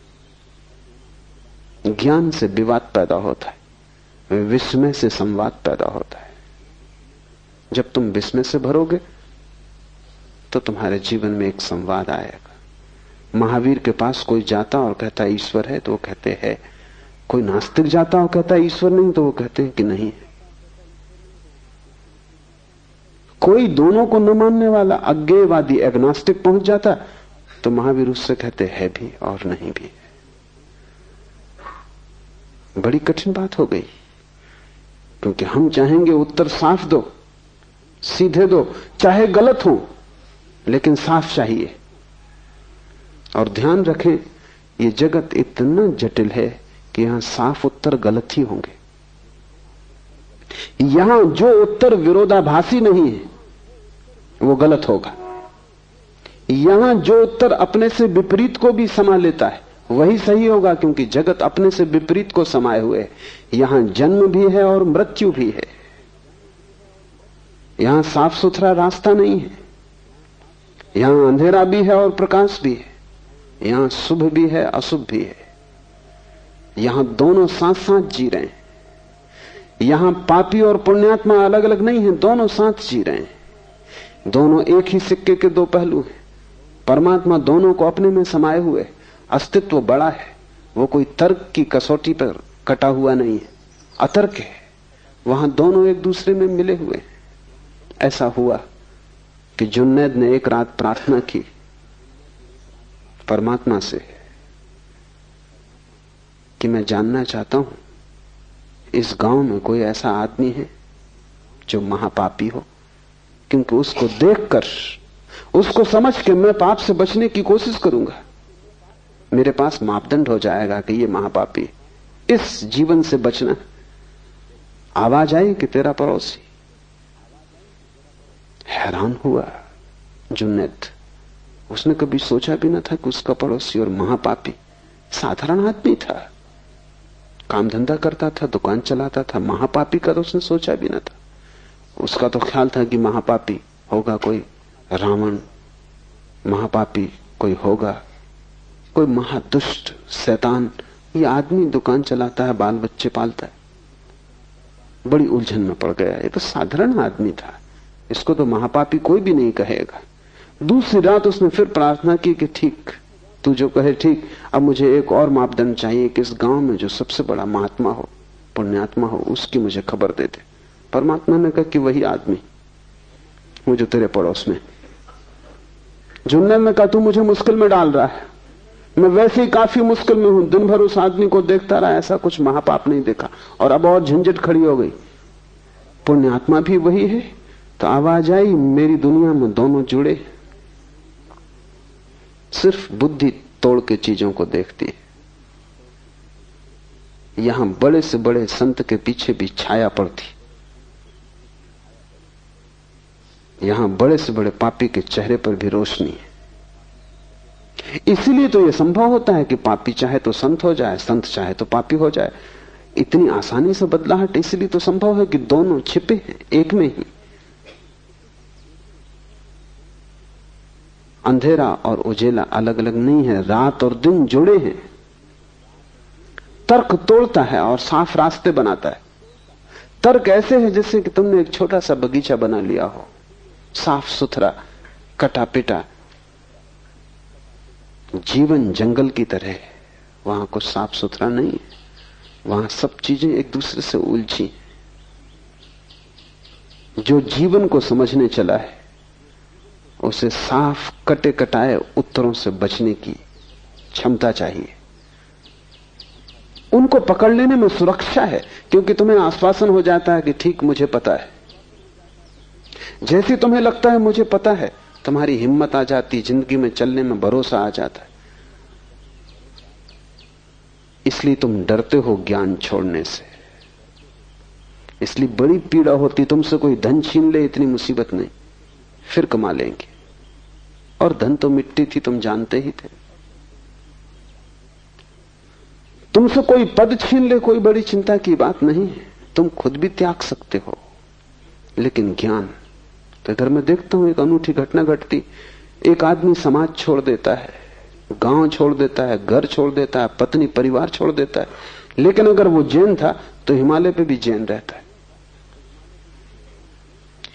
ज्ञान से विवाद पैदा होता है, विस्मय से संवाद पैदा होता है। जब तुम विस्मय से भरोगे तो तुम्हारे जीवन में एक संवाद आएगा। महावीर के पास कोई जाता और कहता ईश्वर है तो वो कहते हैं, कोई नास्तिक जाता और कहता ईश्वर नहीं तो वो कहते हैं कि नहीं है। कोई दोनों को न मानने वाला अज्ञेयवादी एग्नोस्टिक पहुंच जाता तो महावीर उससे कहते है भी और नहीं भी। बड़ी कठिन बात हो गई, क्योंकि हम चाहेंगे उत्तर साफ दो, सीधे दो, चाहे गलत हो लेकिन साफ चाहिए। और ध्यान रखें, ये जगत इतना जटिल है कि यहां साफ उत्तर गलत ही होंगे। यहां जो उत्तर विरोधाभासी नहीं है वो गलत होगा। यहां जो उत्तर अपने से विपरीत को भी समा लेता है वही सही होगा, क्योंकि जगत अपने से विपरीत को समाये हुए है। यहां जन्म भी है और मृत्यु भी है। यहां साफ सुथरा रास्ता नहीं है, यहां अंधेरा भी है और प्रकाश भी है, यहां शुभ भी है अशुभ भी है। यहां दोनों साथ साथ जी रहे हैं। यहां पापी और पुण्यात्मा अलग अलग नहीं है, दोनों साथ जी रहे हैं। दोनों एक ही सिक्के के दो पहलू हैं। परमात्मा दोनों को अपने में समाये हुए। अस्तित्व बड़ा है, वो कोई तर्क की कसौटी पर कटा हुआ नहीं है, अतर्क है। वहां दोनों एक दूसरे में मिले हुए। ऐसा हुआ कि जुन्नैद ने एक रात प्रार्थना की परमात्मा से कि मैं जानना चाहता हूं इस गांव में कोई ऐसा आदमी है जो महापापी हो, क्योंकि उसको देखकर, उसको समझ के मैं पाप से बचने की कोशिश करूंगा। मेरे पास मापदंड हो जाएगा कि ये महापापी, इस जीवन से बचना। आवाज आई कि तेरा पड़ोसी। हैरान हुआ जुन्नैद, उसने कभी सोचा भी ना था कि उसका पड़ोसी और महापापी साधारण आदमी था, काम धंधा करता था, दुकान चलाता था। महापापी का तो उसने सोचा भी ना था। उसका तो ख्याल था कि महापापी होगा कोई रावण, महापापी कोई होगा कोई महादुष्ट शैतान। ये आदमी दुकान चलाता है, बाल बच्चे पालता है। बड़ी उलझन में पड़ गया। ये तो साधारण आदमी था, इसको तो महापापी कोई भी नहीं कहेगा। दूसरी रात उसने फिर प्रार्थना की कि ठीक, तू जो कहे ठीक। अब मुझे एक और मापदंड चाहिए कि इस गांव में जो सबसे बड़ा महात्मा हो, पुण्यात्मा हो, उसकी मुझे खबर दे दे। परमात्मा ने कहा कि वही आदमी वो जो तेरे पड़ोस में। जुन्नैद ने कहा तू मुझे मुश्किल में डाल रहा है, मैं वैसे ही काफी मुश्किल में हूं। दिन भर उस आदमी को देखता रहा, ऐसा कुछ महापाप नहीं देखा, और अब और झंझट खड़ी हो गई। पुण्यात्मा भी वही है। तो आवाज आई, मेरी दुनिया में दोनों जुड़े, सिर्फ बुद्धि तोड़ के चीजों को देखती है। यहां बड़े से बड़े संत के पीछे भी छाया पड़ती, यहां बड़े से बड़े पापी के चेहरे पर भी रोशनी है। इसीलिए तो यह संभव होता है कि पापी चाहे तो संत हो जाए, संत चाहे तो पापी हो जाए। इतनी आसानी से बदलाहट इसलिए तो संभव है कि दोनों छिपे हैं एक में ही। अंधेरा और उजेला अलग अलग नहीं है, रात और दिन जुड़े हैं। तर्क तोड़ता है और साफ रास्ते बनाता है। तर्क ऐसे है जैसे कि तुमने एक छोटा सा बगीचा बना लिया हो, साफ सुथरा, कटा पिटा। जीवन जंगल की तरह है, वहां कुछ साफ सुथरा नहीं है, वहां सब चीजें एक दूसरे से उलझी। जो जीवन को समझने चला है उसे साफ कटे कटाए उत्तरों से बचने की क्षमता चाहिए। उनको पकड़ लेने में सुरक्षा है, क्योंकि तुम्हें आश्वासन हो जाता है कि ठीक मुझे पता है। जैसे तुम्हें लगता है मुझे पता है, तुम्हारी हिम्मत आ जाती, जिंदगी में चलने में भरोसा आ जाता है। इसलिए तुम डरते हो ज्ञान छोड़ने से, इसलिए बड़ी पीड़ा होती। तुमसे कोई धन छीन ले इतनी मुसीबत नहीं, फिर कमा लेंगे। और धन तो मिट्टी थी, तुम जानते ही थे। तुमसे कोई पद छीन ले कोई बड़ी चिंता की बात नहीं है, तुम खुद भी त्याग सकते हो। लेकिन ज्ञान, तो घर में देखता हूं एक अनूठी घटना घटती। एक आदमी समाज छोड़ देता है, गांव छोड़ देता है, घर छोड़ देता है, पत्नी परिवार छोड़ देता है। लेकिन अगर वो जैन था तो हिमालय पे भी जैन रहता है,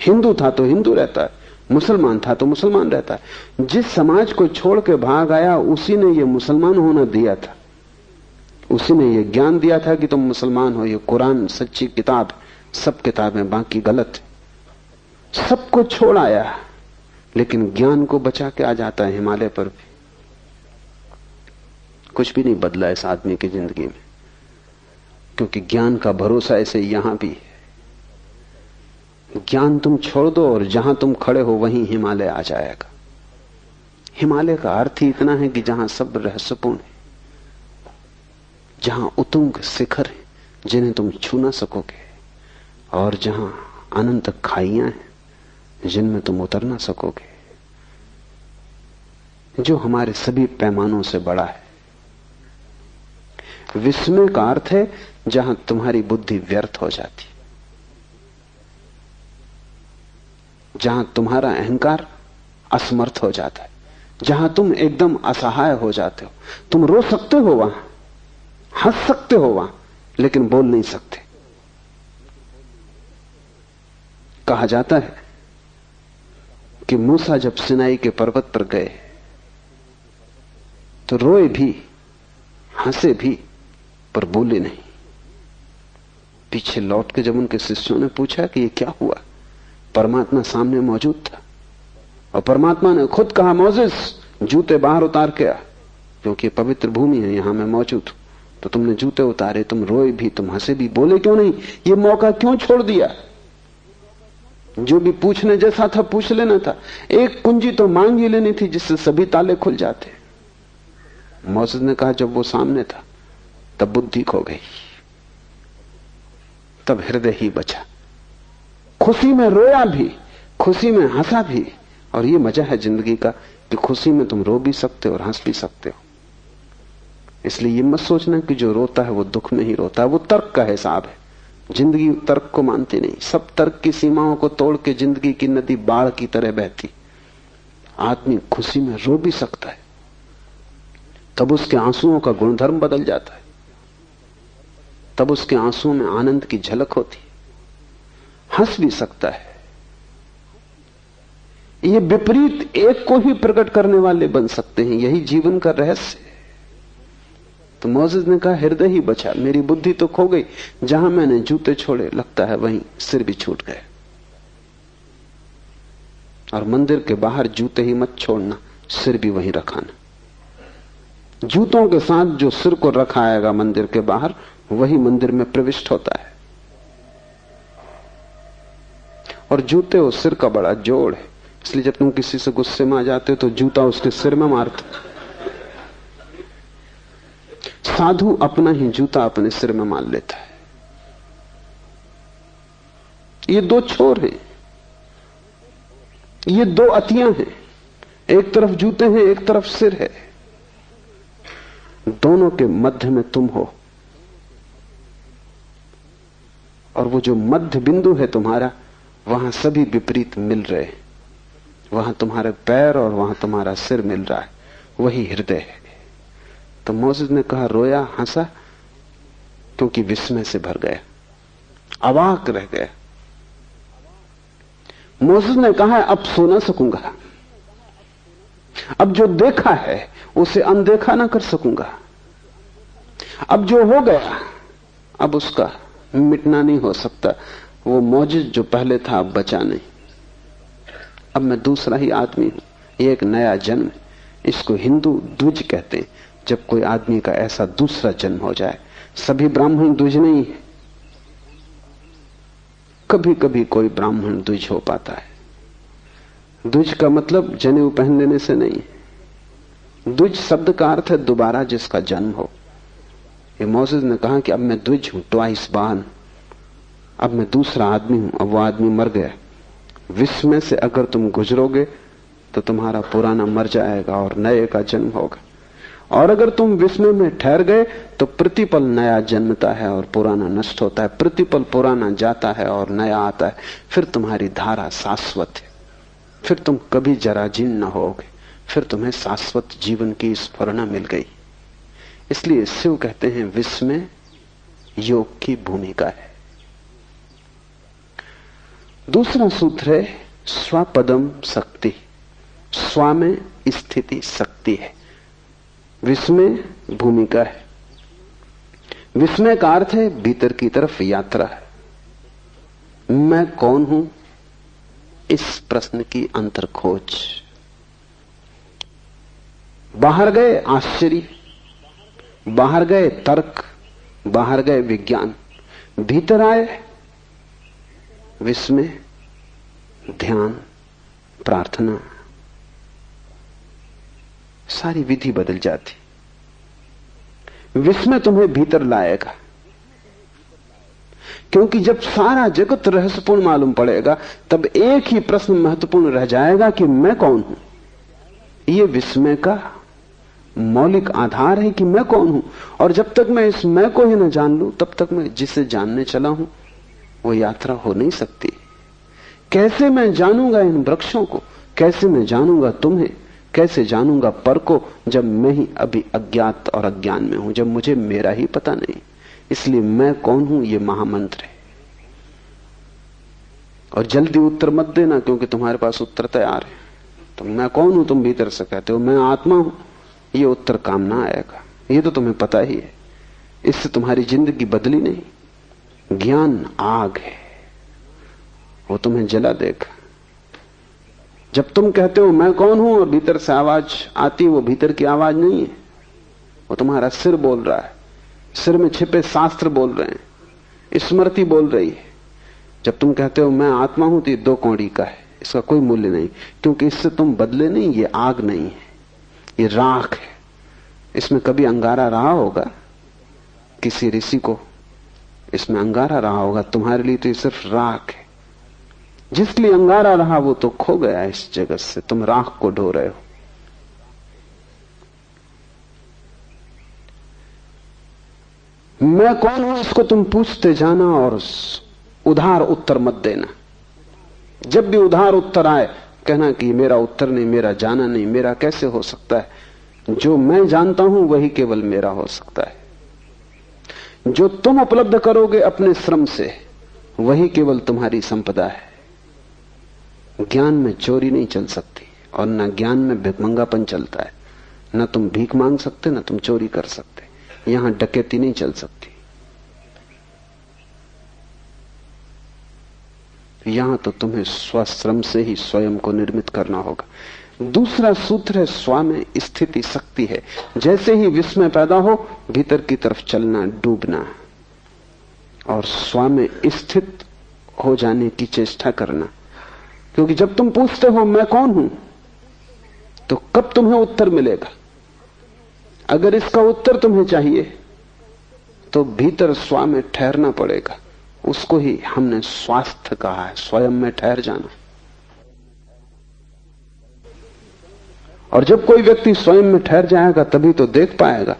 हिंदू था तो हिंदू रहता है, मुसलमान था तो मुसलमान रहता है। जिस समाज को छोड़ के भाग आया उसी ने ये मुसलमान होना दिया था, उसी ने ये ज्ञान दिया था कि तुम मुसलमान हो। ये कुरान सच्ची किताब, सब किताबें बाकी गलत है। सबको छोड़ आया, लेकिन ज्ञान को बचा के आ जाता है हिमालय पर भी। कुछ भी नहीं बदला इस आदमी की जिंदगी में, क्योंकि ज्ञान का भरोसा ऐसे यहां भी है। ज्ञान तुम छोड़ दो और जहां तुम खड़े हो वहीं हिमालय आ जाएगा। हिमालय का अर्थ ही इतना है कि जहां सब रहस्यपूर्ण है, जहां उतुंग शिखर है जिन्हें तुम छू ना सकोगे, और जहां अनंत खाइयां हैं जिनमें तुम उतर ना सकोगे, जो हमारे सभी पैमानों से बड़ा है। विस्मय का अर्थ है जहां तुम्हारी बुद्धि व्यर्थ हो जाती, जहां तुम्हारा अहंकार असमर्थ हो जाता है, जहां तुम एकदम असहाय हो जाते हो। तुम रो सकते हो वहां, हंस सकते हो वहां, लेकिन बोल नहीं सकते। कहा जाता है कि मूसा जब सिनाई के पर्वत पर गए तो रोए भी, हंसे भी, पर बोले नहीं। पीछे लौट के जब उनके शिष्यों ने पूछा कि ये क्या हुआ, परमात्मा सामने मौजूद था और परमात्मा ने खुद कहा, मोसेस जूते बाहर उतार के आ, क्योंकि पवित्र भूमि है, यहां मैं मौजूद हूं। तो तुमने जूते उतारे, तुम रोए भी, तुम हंसे भी, बोले क्यों नहीं? ये मौका क्यों छोड़ दिया? जो भी पूछने जैसा था पूछ लेना था। एक कुंजी तो मांग ही लेनी थी जिससे सभी ताले खुल जाते। मोसेस ने कहा जब वो सामने था तब बुद्धि खो गई, तब हृदय ही बचा। खुशी में रोया भी, खुशी में हंसा भी। और ये मजा है जिंदगी का कि खुशी में तुम रो भी सकते हो और हंस भी सकते हो। इसलिए ये मत सोचना कि जो रोता है वो दुख में ही रोता है, वो तर्क का हिसाब है। जिंदगी तर्क को मानती नहीं, सब तर्क की सीमाओं को तोड़ के जिंदगी की नदी बाढ़ की तरह बहती। आदमी खुशी में रो भी सकता है, तब उसके आंसुओं का गुणधर्म बदल जाता है, तब उसके आंसुओं में आनंद की झलक होती है। हंस भी सकता है। ये विपरीत एक को ही प्रकट करने वाले बन सकते हैं, यही जीवन का रहस्य है। तो मोसेस ने कहा हृदय ही बचा, मेरी बुद्धि तो खो गई। जहां मैंने जूते छोड़े लगता है वहीं सिर भी छूट गए। और मंदिर के बाहर जूते ही मत छोड़ना, सिर भी वहीं रखाना। जूतों के साथ जो सिर को रखाएगा मंदिर के बाहर, वही मंदिर में प्रविष्ट होता है। और जूते और सिर का बड़ा जोड़ है, इसलिए जब तुम किसी से गुस्से में आ जाते हो तो जूता उसके सिर में मारते। साधु अपना ही जूता अपने सिर में मार लेता है। ये दो छोर हैं, ये दो अतियां हैं। एक तरफ जूते हैं, एक तरफ सिर है। दोनों के मध्य में तुम हो, और वो जो मध्य बिंदु है तुम्हारा, वहां सभी विपरीत मिल रहे हैं। वहां तुम्हारे पैर और वहां तुम्हारा सिर मिल रहा है, वही हृदय है। तो मोसेस ने कहा, रोया, हंसा, क्योंकि विस्मय से भर गया, अवाक रह गया। मोसेस ने कहा, अब सो ना सकूंगा, अब जो देखा है उसे अनदेखा ना कर सकूंगा, अब जो हो गया अब उसका मिटना नहीं हो सकता। वो मौजूद जो पहले था अब बचा नहीं, अब मैं दूसरा ही आदमी हूं, ये एक नया जन्म। इसको हिंदू द्विज कहते हैं, जब कोई आदमी का ऐसा दूसरा जन्म हो जाए। सभी ब्राह्मण द्विज नहीं है, कभी कभी कोई ब्राह्मण द्विज हो पाता है। द्विज का मतलब जनेऊ पहन लेने से नहीं, द्विज शब्द का अर्थ है दोबारा जिसका जन्म हो। ये मोसेस ने कहा कि अब मैं द्विज हूं, ट्वाइस बान, अब मैं दूसरा आदमी हूं, अब वो आदमी मर गया। विस्मय से अगर तुम गुजरोगे तो तुम्हारा पुराना मर जाएगा और नए का जन्म होगा, और अगर तुम विस्मय में ठहर गए तो प्रतिपल नया जन्मता है और पुराना नष्ट होता है, प्रतिपल पुराना जाता है और नया आता है। फिर तुम्हारी धारा शाश्वत है, फिर तुम कभी जराजीर्ण न होगे, फिर तुम्हें शाश्वत जीवन की स्फुरणा मिल गई। इसलिए शिव कहते हैं विस्मय योग की भूमिका है। दूसरा सूत्र है स्वपदम शक्ति, स्व में स्थिति शक्ति है, विस्मय भूमिका है। विस्मय का अर्थ है भीतर की तरफ यात्रा है। मैं कौन हूं, इस प्रश्न की अंतर खोज। बाहर गए आश्चर्य, बाहर गए तर्क, बाहर गए विज्ञान, भीतर आए विस्मय, ध्यान, प्रार्थना, सारी विधि बदल जाती। विस्मय तुम्हें भीतर लाएगा, क्योंकि जब सारा जगत रहस्यपूर्ण मालूम पड़ेगा तब एक ही प्रश्न महत्वपूर्ण रह जाएगा कि मैं कौन हूं। यह विस्मय का मौलिक आधार है कि मैं कौन हूं, और जब तक मैं इस मैं को ही न जान लूं तब तक मैं जिसे जानने चला हूं वो यात्रा हो नहीं सकती। कैसे मैं जानूंगा इन वृक्षों को, कैसे मैं जानूंगा तुम्हें, कैसे जानूंगा पर को, जब मैं ही अभी अज्ञात और अज्ञान में हूं, जब मुझे मेरा ही पता नहीं। इसलिए मैं कौन हूं ये महामंत्र है। और जल्दी उत्तर मत देना, क्योंकि तुम्हारे पास उत्तर तैयार है। तो मैं कौन हूं तुम भीतर से कहते हो, मैं आत्मा हूं, ये उत्तर काम ना आएगा। ये तो तुम्हें पता ही है, इससे तुम्हारी जिंदगी बदली नहीं। ज्ञान आग है, वो तुम्हें जला देगा। जब तुम कहते हो मैं कौन हूं और भीतर से आवाज आती, वो भीतर की आवाज नहीं है, वो तुम्हारा सिर बोल रहा है। सिर में छिपे शास्त्र बोल रहे हैं, स्मृति बोल रही है। जब तुम कहते हो मैं आत्मा हूं तो ये 2 कौड़ी का है, इसका कोई मूल्य नहीं, क्योंकि इससे तुम बदले नहीं। ये आग नहीं है, ये राख है। इसमें कभी अंगारा रहा होगा, किसी ऋषि को इसमें अंगारा रहा होगा, तुम्हारे लिए तो ये सिर्फ राख है। जिसके लिए अंगारा रहा वो तो खो गया इस जगत से, तुम राख को ढो रहे हो। मैं कौन हूं इसको तुम पूछते जाना और उधार उत्तर मत देना। जब भी उधार उत्तर आए कहना कि मेरा उत्तर नहीं, मेरा जाना नहीं, मेरा कैसे हो सकता है। जो मैं जानता हूं वही केवल मेरा हो सकता है। जो तुम उपलब्ध करोगे अपने श्रम से वही केवल तुम्हारी संपदा है। ज्ञान में चोरी नहीं चल सकती, और न ज्ञान में भिखमंगापन चलता है। न तुम भीख मांग सकते, न तुम चोरी कर सकते। यहां डकैती नहीं चल सकती। यहां तो तुम्हें स्वश्रम से ही स्वयं को निर्मित करना होगा। दूसरा सूत्र है स्व में स्थिति शक्ति है। जैसे ही विस्मय पैदा हो भीतर की तरफ चलना, डूबना और स्व में स्थित हो जाने की चेष्टा करना। क्योंकि जब तुम पूछते हो मैं कौन हूं तो कब तुम्हें उत्तर मिलेगा। अगर इसका उत्तर तुम्हें चाहिए तो भीतर स्व में ठहरना पड़ेगा। उसको ही हमने स्वास्थ्य कहा है, स्वयं में ठहर जाना। और जब कोई व्यक्ति स्वयं में ठहर जाएगा तभी तो देख पाएगा।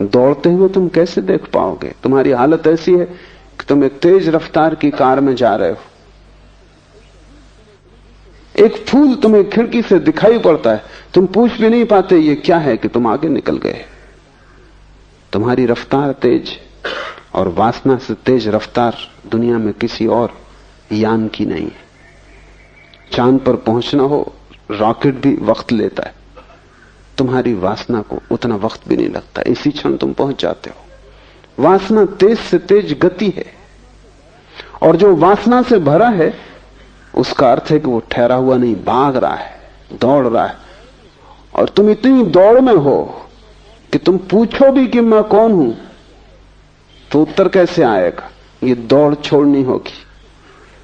दौड़ते हुए तुम कैसे देख पाओगे। तुम्हारी हालत ऐसी है कि तुम एक तेज रफ्तार की कार में जा रहे हो, एक फूल तुम्हें खिड़की से दिखाई पड़ता है, तुम पूछ भी नहीं पाते ये क्या है कि तुम आगे निकल गए। तुम्हारी रफ्तार तेज, और वासना से तेज रफ्तार दुनिया में किसी और यान की नहीं है। चांद पर पहुंचना हो, रॉकेट भी वक्त लेता है, तुम्हारी वासना को उतना वक्त भी नहीं लगता, इसी क्षण तुम पहुंच जाते हो। वासना तेज से तेज गति है, और जो वासना से भरा है उसका अर्थ है कि वो ठहरा हुआ नहीं, भाग रहा है, दौड़ रहा है। और तुम इतनी दौड़ में हो कि तुम पूछो भी कि मैं कौन हूं तो उत्तर कैसे आएगा। ये दौड़ छोड़नी होगी,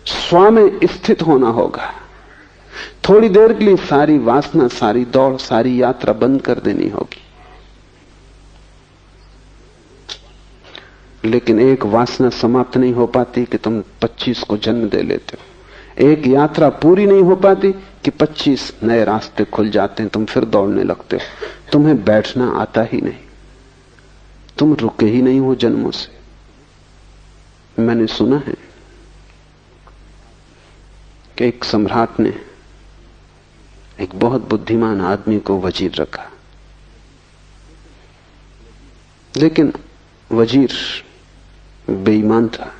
स्व में स्थित होना होगा। थोड़ी देर के लिए सारी वासना, सारी दौड़, सारी यात्रा बंद कर देनी होगी। लेकिन एक वासना समाप्त नहीं हो पाती कि तुम 25 को जन्म दे लेते हो। एक यात्रा पूरी नहीं हो पाती कि 25 नए रास्ते खुल जाते हैं, तुम फिर दौड़ने लगते हो। तुम्हें बैठना आता ही नहीं, तुम रुके ही नहीं हो जन्मों से। मैंने सुना है कि एक सम्राट ने एक बहुत बुद्धिमान आदमी को वजीर रखा, लेकिन वजीर बेईमान था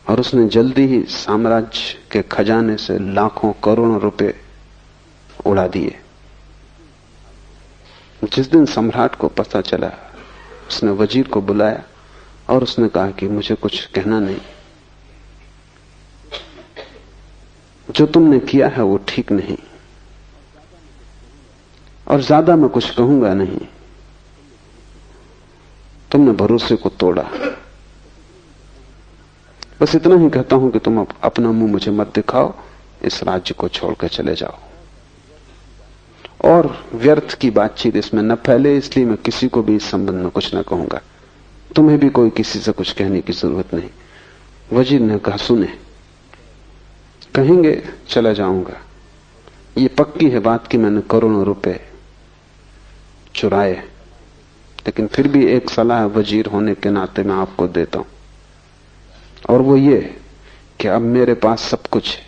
और उसने जल्दी ही साम्राज्य के खजाने से लाखों करोड़ों रुपए उड़ा दिए। जिस दिन सम्राट को पता चला, उसने वजीर को बुलाया और उसने कहा कि मुझे कुछ कहना नहीं, जो तुमने किया है वो ठीक नहीं, और ज्यादा मैं कुछ कहूंगा नहीं। तुमने भरोसे को तोड़ा, बस इतना ही कहता हूं कि तुम अपना मुंह मुझे मत दिखाओ, इस राज्य को छोड़कर चले जाओ। और व्यर्थ की बातचीत इसमें न फैले, इसलिए मैं किसी को भी इस संबंध में कुछ न कहूंगा। तुम्हें भी कोई किसी से कुछ कहने की जरूरत नहीं। वजीर ने कहा, सुने, कहेंगे चला जाऊंगा, ये पक्की है बात कि मैंने करोड़ों रुपए चुराए, लेकिन फिर भी एक सलाह वजीर होने के नाते मैं आपको देता हूं, और वो ये कि अब मेरे पास सब कुछ है।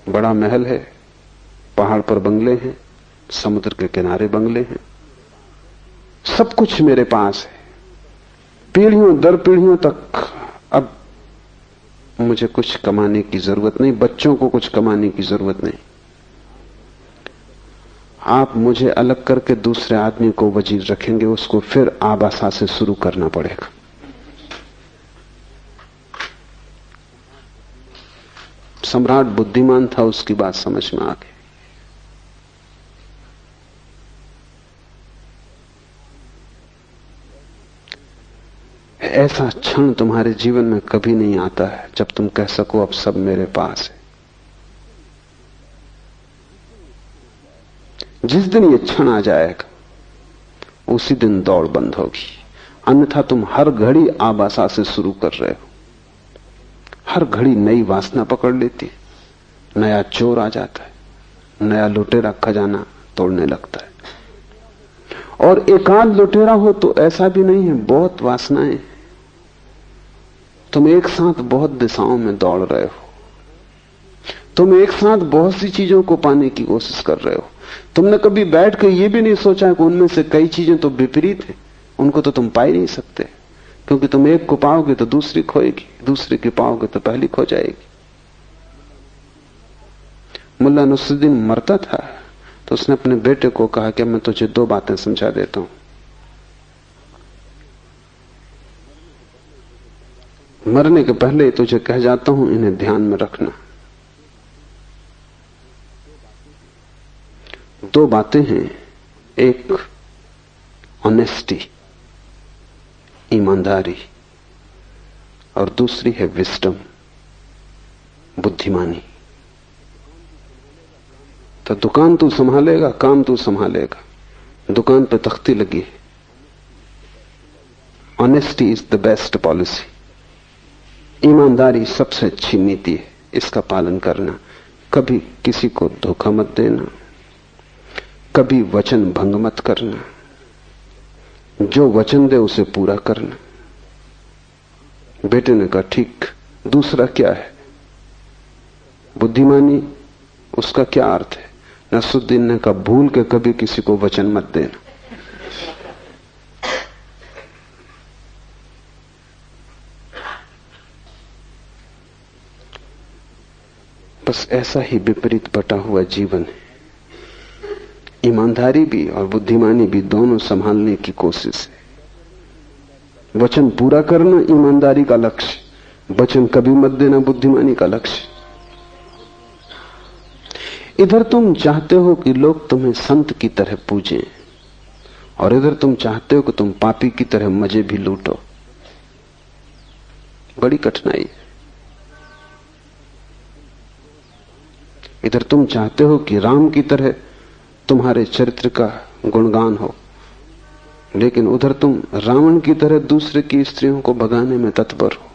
बड़ा महल है, पहाड़ पर बंगले हैं, समुद्र के किनारे बंगले हैं, सब कुछ मेरे पास है। पीढ़ियों दर पीढ़ियों तक अब मुझे कुछ कमाने की जरूरत नहीं, बच्चों को कुछ कमाने की जरूरत नहीं। आप मुझे अलग करके दूसरे आदमी को वजीर रखेंगे, उसको फिर आबासा से शुरू करना पड़ेगा। सम्राट बुद्धिमान था, उसकी बात समझ में आ गई। ऐसा क्षण तुम्हारे जीवन में कभी नहीं आता है जब तुम कह सको अब सब मेरे पास है। जिस दिन ये क्षण आ जाएगा उसी दिन दौड़ बंद होगी, अन्यथा तुम हर घड़ी आबासा से शुरू कर रहे हो। हर घड़ी नई वासना पकड़ लेती है, नया चोर आ जाता है, नया लुटेरा खजाना तोड़ने लगता है। और एकांत लुटेरा हो तो ऐसा भी नहीं है, बहुत वासनाएं, तुम एक साथ बहुत दिशाओं में दौड़ रहे हो, तुम एक साथ बहुत सी चीजों को पाने की कोशिश कर रहे हो। तुमने कभी बैठ कर यह भी नहीं सोचा कि उनमें से कई चीजें तो विपरीत हैं, उनको तो तुम पा ही नहीं सकते, क्योंकि तुम एक को पाओगे तो दूसरी खोएगी, दूसरी की पाओगे तो पहली खो जाएगी। मुल्ला नसरुद्दीन मरता था तो उसने अपने बेटे को कहा कि मैं तुझे 2 बातें समझा देता हूं, मरने के पहले तुझे कह जाता हूं, इन्हें ध्यान में रखना। 2 बातें हैं, एक ऑनेस्टी, ईमानदारी, और दूसरी है विजडम, बुद्धिमानी। तो दुकान तू संभालेगा, काम तू संभालेगा, दुकान पे तख्ती लगी है। Honesty is the best policy, ईमानदारी सबसे अच्छी नीति है, इसका पालन करना। कभी किसी को धोखा मत देना, कभी वचन भंग मत करना, जो वचन दे उसे पूरा करना। बेटे ने कहा ठीक, दूसरा क्या है? बुद्धिमानी उसका क्या अर्थ है? नसरुद्दीन ने कहा, भूल के कभी किसी को वचन मत देना। बस ऐसा ही विपरीत बटा हुआ जीवन है। ईमानदारी भी और बुद्धिमानी भी दोनों संभालने की कोशिश है। वचन पूरा करना ईमानदारी का लक्ष्य, वचन कभी मत देना बुद्धिमानी का लक्ष्य। इधर तुम चाहते हो कि लोग तुम्हें संत की तरह पूजें, और इधर तुम चाहते हो कि तुम पापी की तरह मजे भी लूटो। बड़ी कठिनाई है। इधर तुम चाहते हो कि राम की तरह तुम्हारे चरित्र का गुणगान हो, लेकिन उधर तुम रावण की तरह दूसरे की स्त्रियों को भगाने में तत्पर हो।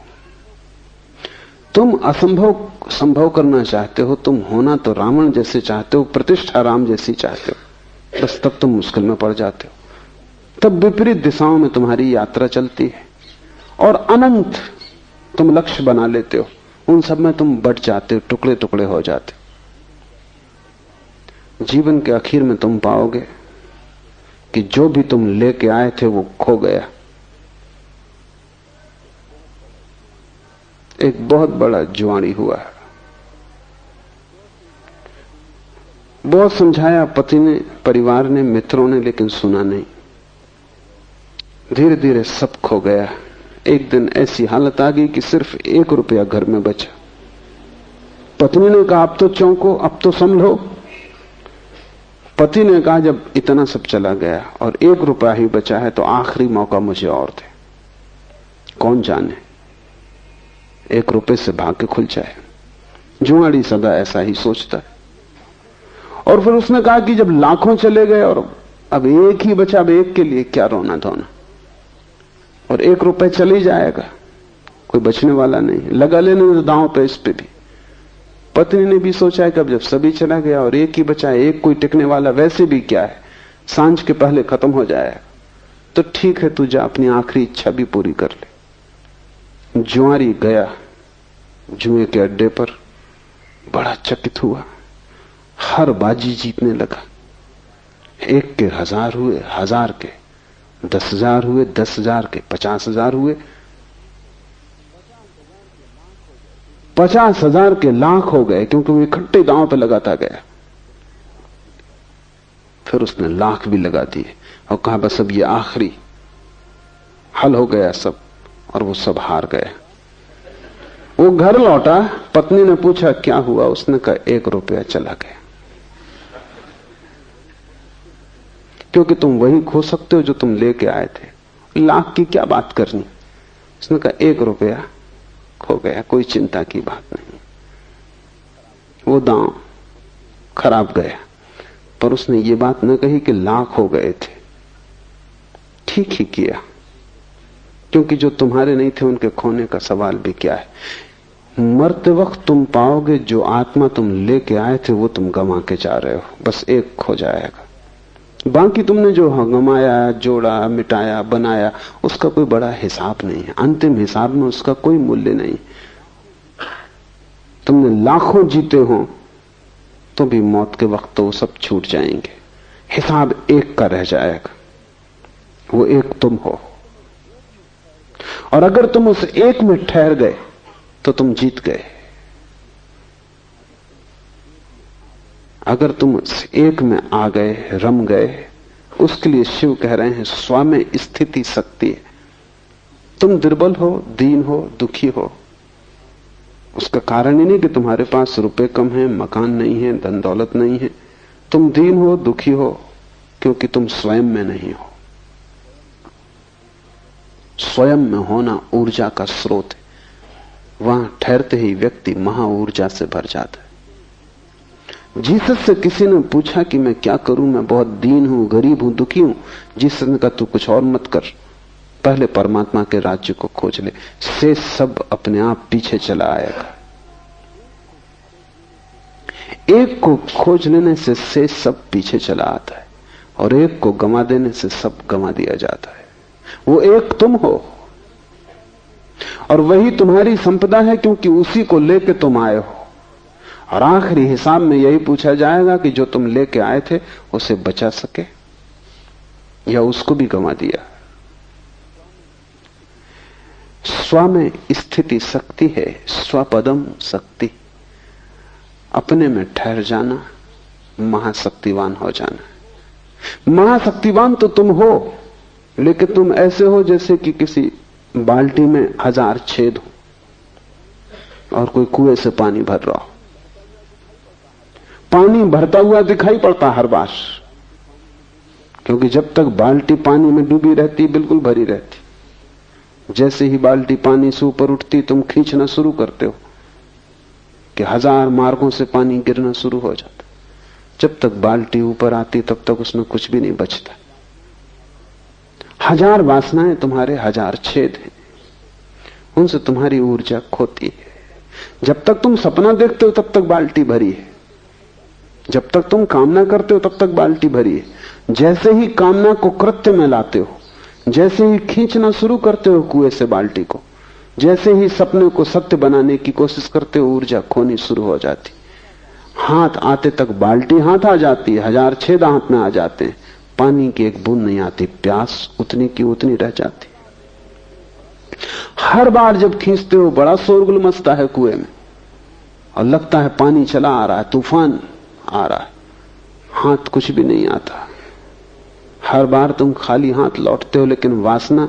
तुम असंभव संभव करना चाहते हो, तुम होना तो रावण जैसे चाहते हो, प्रतिष्ठा राम जैसी चाहते हो, बस तब तुम मुश्किल में पड़ जाते हो। तब विपरीत दिशाओं में तुम्हारी यात्रा चलती है और अनंत तुम लक्ष्य बना लेते हो। उन सब में तुम बट जाते हो, टुकड़े टुकड़े हो जाते हो। जीवन के आखिर में तुम पाओगे कि जो भी तुम लेके आए थे वो खो गया। एक बहुत बड़ा जुआड़ी हुआ। बहुत समझाया पति ने, परिवार ने, मित्रों ने, लेकिन सुना नहीं। धीरे धीरे सब खो गया। एक दिन ऐसी हालत आ गई कि सिर्फ 1 रुपया घर में बचा। पत्नी ने कहा, अब तो चौंको, अब तो संभलो। पति ने कहा, जब इतना सब चला गया और 1 रुपया ही बचा है तो आखिरी मौका मुझे और दे। कौन जाने 1 रुपये से भाग्य खुल जाए। जुआड़ी सदा ऐसा ही सोचता है। और फिर उसने कहा कि जब लाखों चले गए और अब 1 ही बचा, अब 1 के लिए क्या रोना धोना, और 1 रुपये चले जाएगा, कोई बचने वाला नहीं। लगा लेने दांव पे इस पे भी। पत्नी ने भी सोचा कि अब जब सभी चला गया और 1 ही बचा, 1 कोई टिकने वाला वैसे भी क्या है, सांझ के पहले खत्म हो जाएगा, तो ठीक है, तू जा अपनी आखिरी इच्छा भी पूरी कर ले। जुआरी गया जुए के अड्डे पर, बड़ा चकित हुआ। हर बाजी जीतने लगा। 1 के 1000 हुए, 1000 के 10,000 हुए, 10,000 के 50,000 हुए, 50,000 के लाख हो गए, क्योंकि वो इकट्ठे दांव पे लगाता गया। फिर उसने लाख भी लगा दिए और कहा, बस अब ये आखिरी हल हो गया सब, और वो सब हार गए। वो घर लौटा। पत्नी ने पूछा, क्या हुआ? उसने कहा, 1 रुपया चला गया। क्योंकि तुम वही खो सकते हो जो तुम लेके आए थे, लाख की क्या बात करनी। उसने कहा, 1 रुपया खो गया, कोई चिंता की बात नहीं। वो दांव खराब गया, पर उसने ये बात न कही कि लाख हो गए थे। ठीक ही किया, क्योंकि जो तुम्हारे नहीं थे उनके खोने का सवाल भी क्या है। मरते वक्त तुम पाओगे जो आत्मा तुम लेके आए थे वो तुम गंवा के जा रहे हो। बस 1 खो जाएगा, बाकी तुमने जो गंवाया, जोड़ा, मिटाया, बनाया, उसका कोई बड़ा हिसाब नहीं है। अंतिम हिसाब में उसका कोई मूल्य नहीं। तुमने लाखों जीते हो तो भी मौत के वक्त तो वो सब छूट जाएंगे। हिसाब 1 का रह जाएगा, वो 1 तुम हो। और अगर तुम उस 1 में ठहर गए तो तुम जीत गए। अगर तुम उस 1 में आ गए, रम गए, उसके लिए शिव कह रहे हैं, स्व में स्थिति शक्ति है। तुम दुर्बल हो, दीन हो, दुखी हो, उसका कारण ही नहीं कि तुम्हारे पास रुपए कम है, मकान नहीं है, धन दौलत नहीं है। तुम दीन हो, दुखी हो, क्योंकि तुम स्वयं में नहीं हो। स्वयं में होना ऊर्जा का स्रोत है। वहां ठहरते ही व्यक्ति महा ऊर्जा से भर जाता है। जीसस से किसी ने पूछा कि मैं क्या करूं, मैं बहुत दीन हूं, गरीब हूं, दुखी हूं। जीसस ने कहा, तू कुछ और मत कर, पहले परमात्मा के राज्य को खोज ले, से सब अपने आप पीछे चला आएगा। 1 को खोज लेने से सब पीछे चला आता है, और 1 को गंवा देने से सब गंवा दिया जाता है। वो 1 तुम हो, और वही तुम्हारी संपदा है, क्योंकि उसी को लेके तुम आए हो। और आखिरी हिसाब में यही पूछा जाएगा कि जो तुम लेके आए थे उसे बचा सके या उसको भी गंवा दिया। स्व में स्थिति शक्ति है, स्वपदम शक्ति। अपने में ठहर जाना, महाशक्तिवान हो जाना। महाशक्तिवान तो तुम हो, लेकिन तुम ऐसे हो जैसे कि किसी बाल्टी में 1000 छेद हो और कोई कुएं से पानी भर रहा हो। पानी भरता हुआ दिखाई पड़ता हर बार, क्योंकि जब तक बाल्टी पानी में डूबी रहती बिल्कुल भरी रहती। जैसे ही बाल्टी पानी से ऊपर उठती तुम खींचना शुरू करते हो कि 1000 मार्गों से पानी गिरना शुरू हो जाता। जब तक बाल्टी ऊपर आती तब तक उसमें कुछ भी नहीं बचता। 1000 वासनाएं तुम्हारे 1000 छेद हैं, उनसे तुम्हारी ऊर्जा खोती है। जब तक तुम सपना देखते हो तब तक बाल्टी भरी है, जब तक तुम कामना करते हो तब तक बाल्टी भरी है। जैसे ही कामना को कृत्य में लाते हो, जैसे ही खींचना शुरू करते हो कुएं से बाल्टी को, जैसे ही सपने को सत्य बनाने की कोशिश करते हो, ऊर्जा खोनी शुरू हो जाती। हाथ आते तक बाल्टी हाथ आ जाती है, 1000 छेद हाथ में आ जाते हैं, पानी की एक बूंद नहीं आती, प्यास उतनी की उतनी रह जाती। हर बार जब खींचते हो बड़ा शोरगुल मचता है कुएं में और लगता है पानी चला आ रहा है, तूफान आ रहा है, हाथ कुछ भी नहीं आता। हर बार तुम खाली हाथ लौटते हो, लेकिन वासना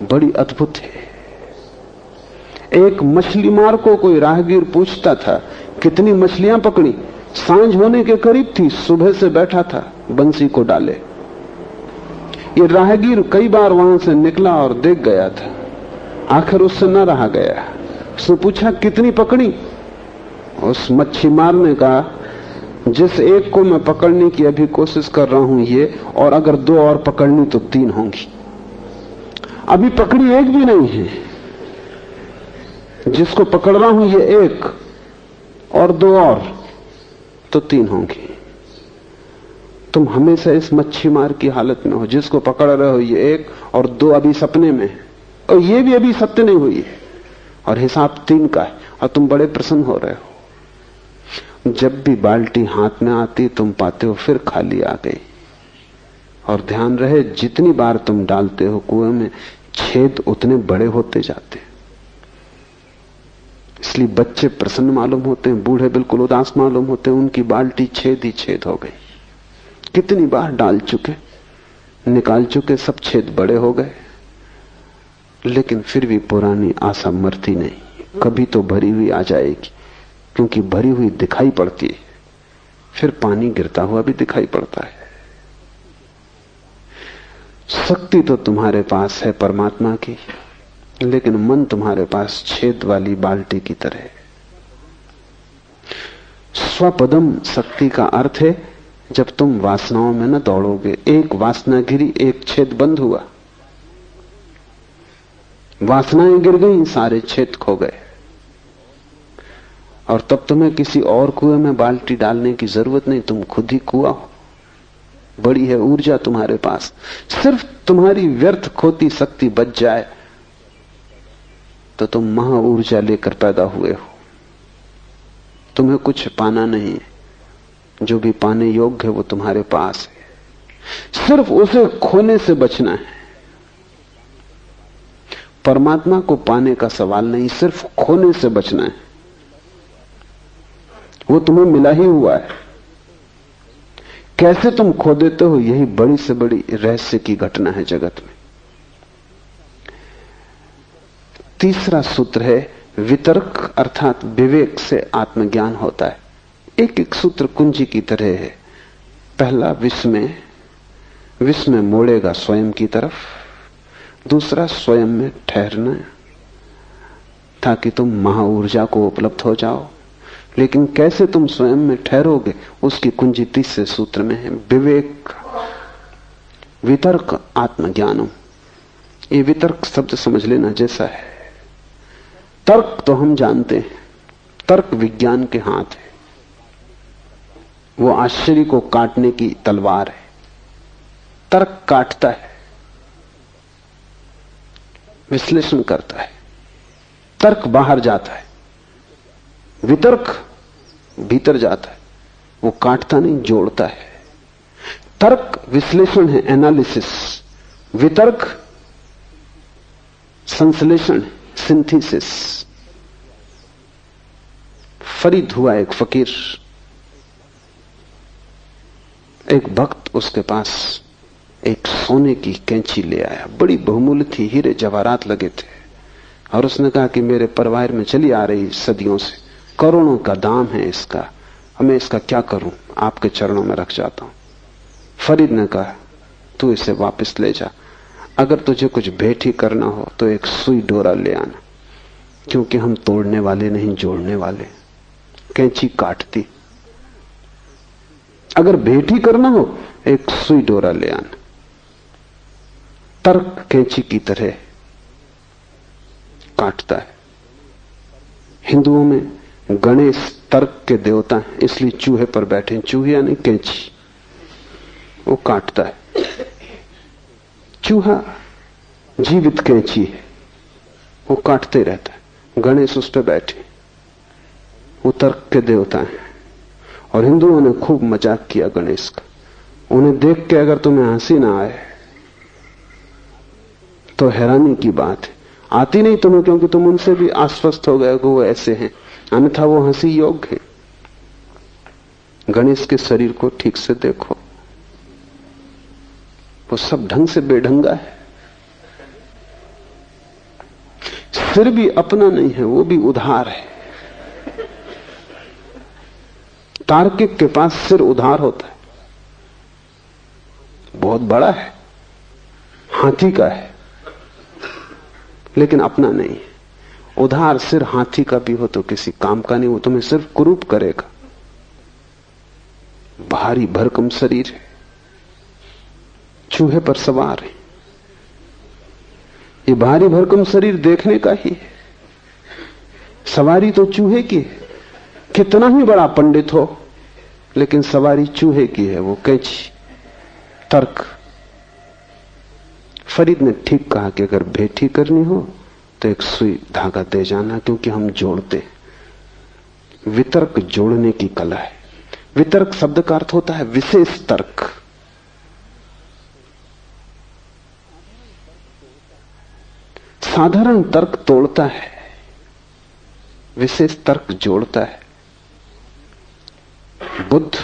बड़ी अद्भुत है। एक मछली मार को कोई राहगीर पूछता था कितनी मछलियां पकड़ी। सांझ होने के करीब थी, सुबह से बैठा था बंसी को डाले। ये राहगीर कई बार वहां से निकला और देख गया था, आखिर उससे न रहा गया। उसने पूछा कितनी पकड़ी। उस मच्छी मार ने कहा जिस एक को मैं पकड़ने की अभी कोशिश कर रहा हूं ये, और अगर 2 और पकड़नी तो 3 होंगी। अभी पकड़ी एक भी नहीं है, जिसको पकड़ रहा हूं ये 1 और 2 और तो 3 होंगी। तुम हमेशा इस मच्छी मार की हालत में हो, जिसको पकड़ रहे हो ये 1 और 2 अभी सपने में है, और ये भी अभी सत्य नहीं हुई है, और हिसाब 3 का है, और तुम बड़े प्रसन्न हो रहे हो। जब भी बाल्टी हाथ में आती तुम पाते हो फिर खाली आ गई। और ध्यान रहे जितनी बार तुम डालते हो कुएं में, छेद उतने बड़े होते जाते हैं। इसलिए बच्चे प्रसन्न मालूम होते हैं, बूढ़े बिल्कुल उदास मालूम होते हैं, उनकी बाल्टी छेद ही छेद हो गई। कितनी बार डाल चुके, निकाल चुके, सब छेद बड़े हो गए, लेकिन फिर भी पुरानी आशा मरती नहीं, कभी तो भरी हुई आ जाएगी, क्योंकि भरी हुई दिखाई पड़ती है। फिर पानी गिरता हुआ भी दिखाई पड़ता है। शक्ति तो तुम्हारे पास है परमात्मा की, लेकिन मन तुम्हारे पास छेद वाली बाल्टी की तरह है। स्वपदम शक्ति का अर्थ है जब तुम वासनाओं में न दौड़ोगे। एक वासना गिरी, एक छेद बंद हुआ, वासनाएं गिर गई, सारे छेद खो गए, और तब तुम्हें किसी और कुएं में बाल्टी डालने की जरूरत नहीं, तुम खुद ही कुआं हो। बड़ी है ऊर्जा तुम्हारे पास। सिर्फ तुम्हारी व्यर्थ खोती शक्ति बच जाए तो तुम महा ऊर्जा लेकर पैदा हुए हो। तुम्हें कुछ पाना नहीं है, जो भी पाने योग्य है वो तुम्हारे पास है, सिर्फ उसे खोने से बचना है। परमात्मा को पाने का सवाल नहीं, सिर्फ खोने से बचना है। वो तुम्हें मिला ही हुआ है, कैसे तुम खो देते हो यही बड़ी से बड़ी रहस्य की घटना है जगत में। तीसरा सूत्र है वितर्क, अर्थात विवेक से आत्मज्ञान होता है। एक एक सूत्र कुंजी की तरह है। पहला विस्मय, विस्मय मोड़ेगा स्वयं की तरफ। दूसरा स्वयं में ठहरना, ताकि तुम महाऊर्जा को उपलब्ध हो जाओ। लेकिन कैसे तुम स्वयं में ठहरोगे, उसकी कुंजी तीसरे सूत्र में है विवेक। वितर्क आत्मज्ञानम, ये वितर्क शब्द समझ लेना जैसा है। तर्क तो हम जानते हैं, तर्क विज्ञान के हाथ है, वो आश्चर्य को काटने की तलवार है। तर्क काटता है, विश्लेषण करता है, तर्क बाहर जाता है। वितर्क भीतर जाता है, वो काटता नहीं, जोड़ता है। तर्क विश्लेषण है, एनालिसिस। वितर्क संश्लेषण, सिंथेसिस। फरीद हुआ एक फकीर, एक भक्त उसके पास एक सोने की कैंची ले आया, बड़ी बहुमूल्य थी, हीरे जवाहरात लगे थे, और उसने कहा कि मेरे परिवार में चली आ रही सदियों से, करोड़ों का दाम है इसका, मैं इसका क्या करूं, आपके चरणों में रख जाता हूं। फरीद ने कहा तू इसे वापस ले जा, अगर तुझे कुछ भेंट ही करना हो तो एक सुई डोरा ले आना, क्योंकि हम तोड़ने वाले नहीं, जोड़ने वाले। कैंची काटती, अगर भेंट ही करना हो एक सुई डोरा ले आना। तर्क कैंची की तरह काटता है। हिंदुओं में गणेश तर्क के देवता हैं, इसलिए चूहे पर बैठे, चूहे यानी कैंची, वो काटता है। चूहा जीवित कैंची है, वो काटते रहता है। गणेश उस पर बैठे, वो तर्क के देवता हैं। और हिंदुओं ने खूब मजाक किया गणेश का। उन्हें देख के अगर तुम्हें हंसी ना आए तो हैरानी की बात है। आती नहीं तुम्हें, क्योंकि तुम उनसे भी आश्वस्त हो गए कि वो ऐसे हैं, अन्यथा वो हंसी योग्य है। गणेश के शरीर को ठीक से देखो, वो सब ढंग से बेढंगा है। सिर भी अपना नहीं है, वो भी उधार है। तार्किक के पास सिर उधार होता है, बहुत बड़ा है, हाथी का है, लेकिन अपना नहीं है। उधार सिर हाथी का भी हो तो किसी काम का नहीं, वो तुम्हें सिर्फ कुरूप करेगा। भारी भरकम शरीर है, चूहे पर सवार है। ये भारी भरकम शरीर देखने का ही है, सवारी तो चूहे की है। कितना ही बड़ा पंडित हो, लेकिन सवारी चूहे की है, वो कैंची, तर्क। फरीद ने ठीक कहा कि अगर भेंट ही करनी हो तो एक सुई धागा दे जाना, क्योंकि हम जोड़ते हैं। वितर्क जोड़ने की कला है। वितर्क शब्द का अर्थ होता है विशेष तर्क। साधारण तर्क तोड़ता है, विशेष तर्क जोड़ता है। बुद्ध,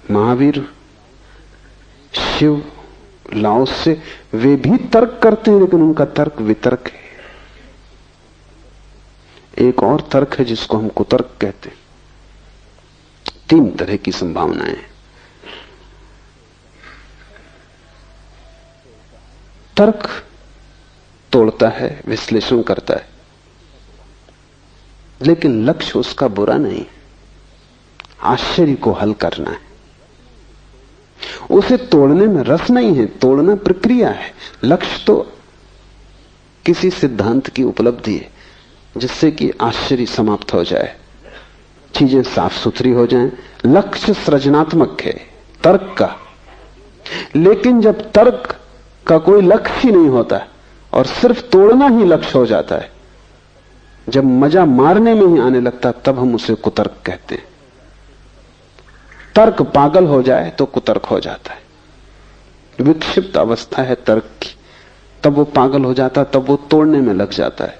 महावीर, शिव, लाओसे, वे भी तर्क करते हैं, लेकिन उनका तर्क वितर्क है। एक और तर्क है जिसको हम कुतर्क कहते हैं। 3 तरह की संभावनाएं हैं। तर्क तोड़ता है, विश्लेषण करता है, लेकिन लक्ष्य उसका बुरा नहीं, आश्चर्य को हल करना है। उसे तोड़ने में रस नहीं है, तोड़ना प्रक्रिया है। लक्ष्य तो किसी सिद्धांत की उपलब्धि है जिससे कि आश्चर्य समाप्त हो जाए, चीजें साफ सुथरी हो जाएं। लक्ष्य सृजनात्मक है तर्क का। लेकिन जब तर्क का कोई लक्ष्य ही नहीं होता और सिर्फ तोड़ना ही लक्ष्य हो जाता है, जब मजा मारने में ही आने लगता, तब हम उसे कुतर्क कहते हैं। तर्क पागल हो जाए तो कुतर्क हो जाता है। विक्षिप्त अवस्था है तर्क की, तब वो पागल हो जाता, तब वो तोड़ने में लग जाता है।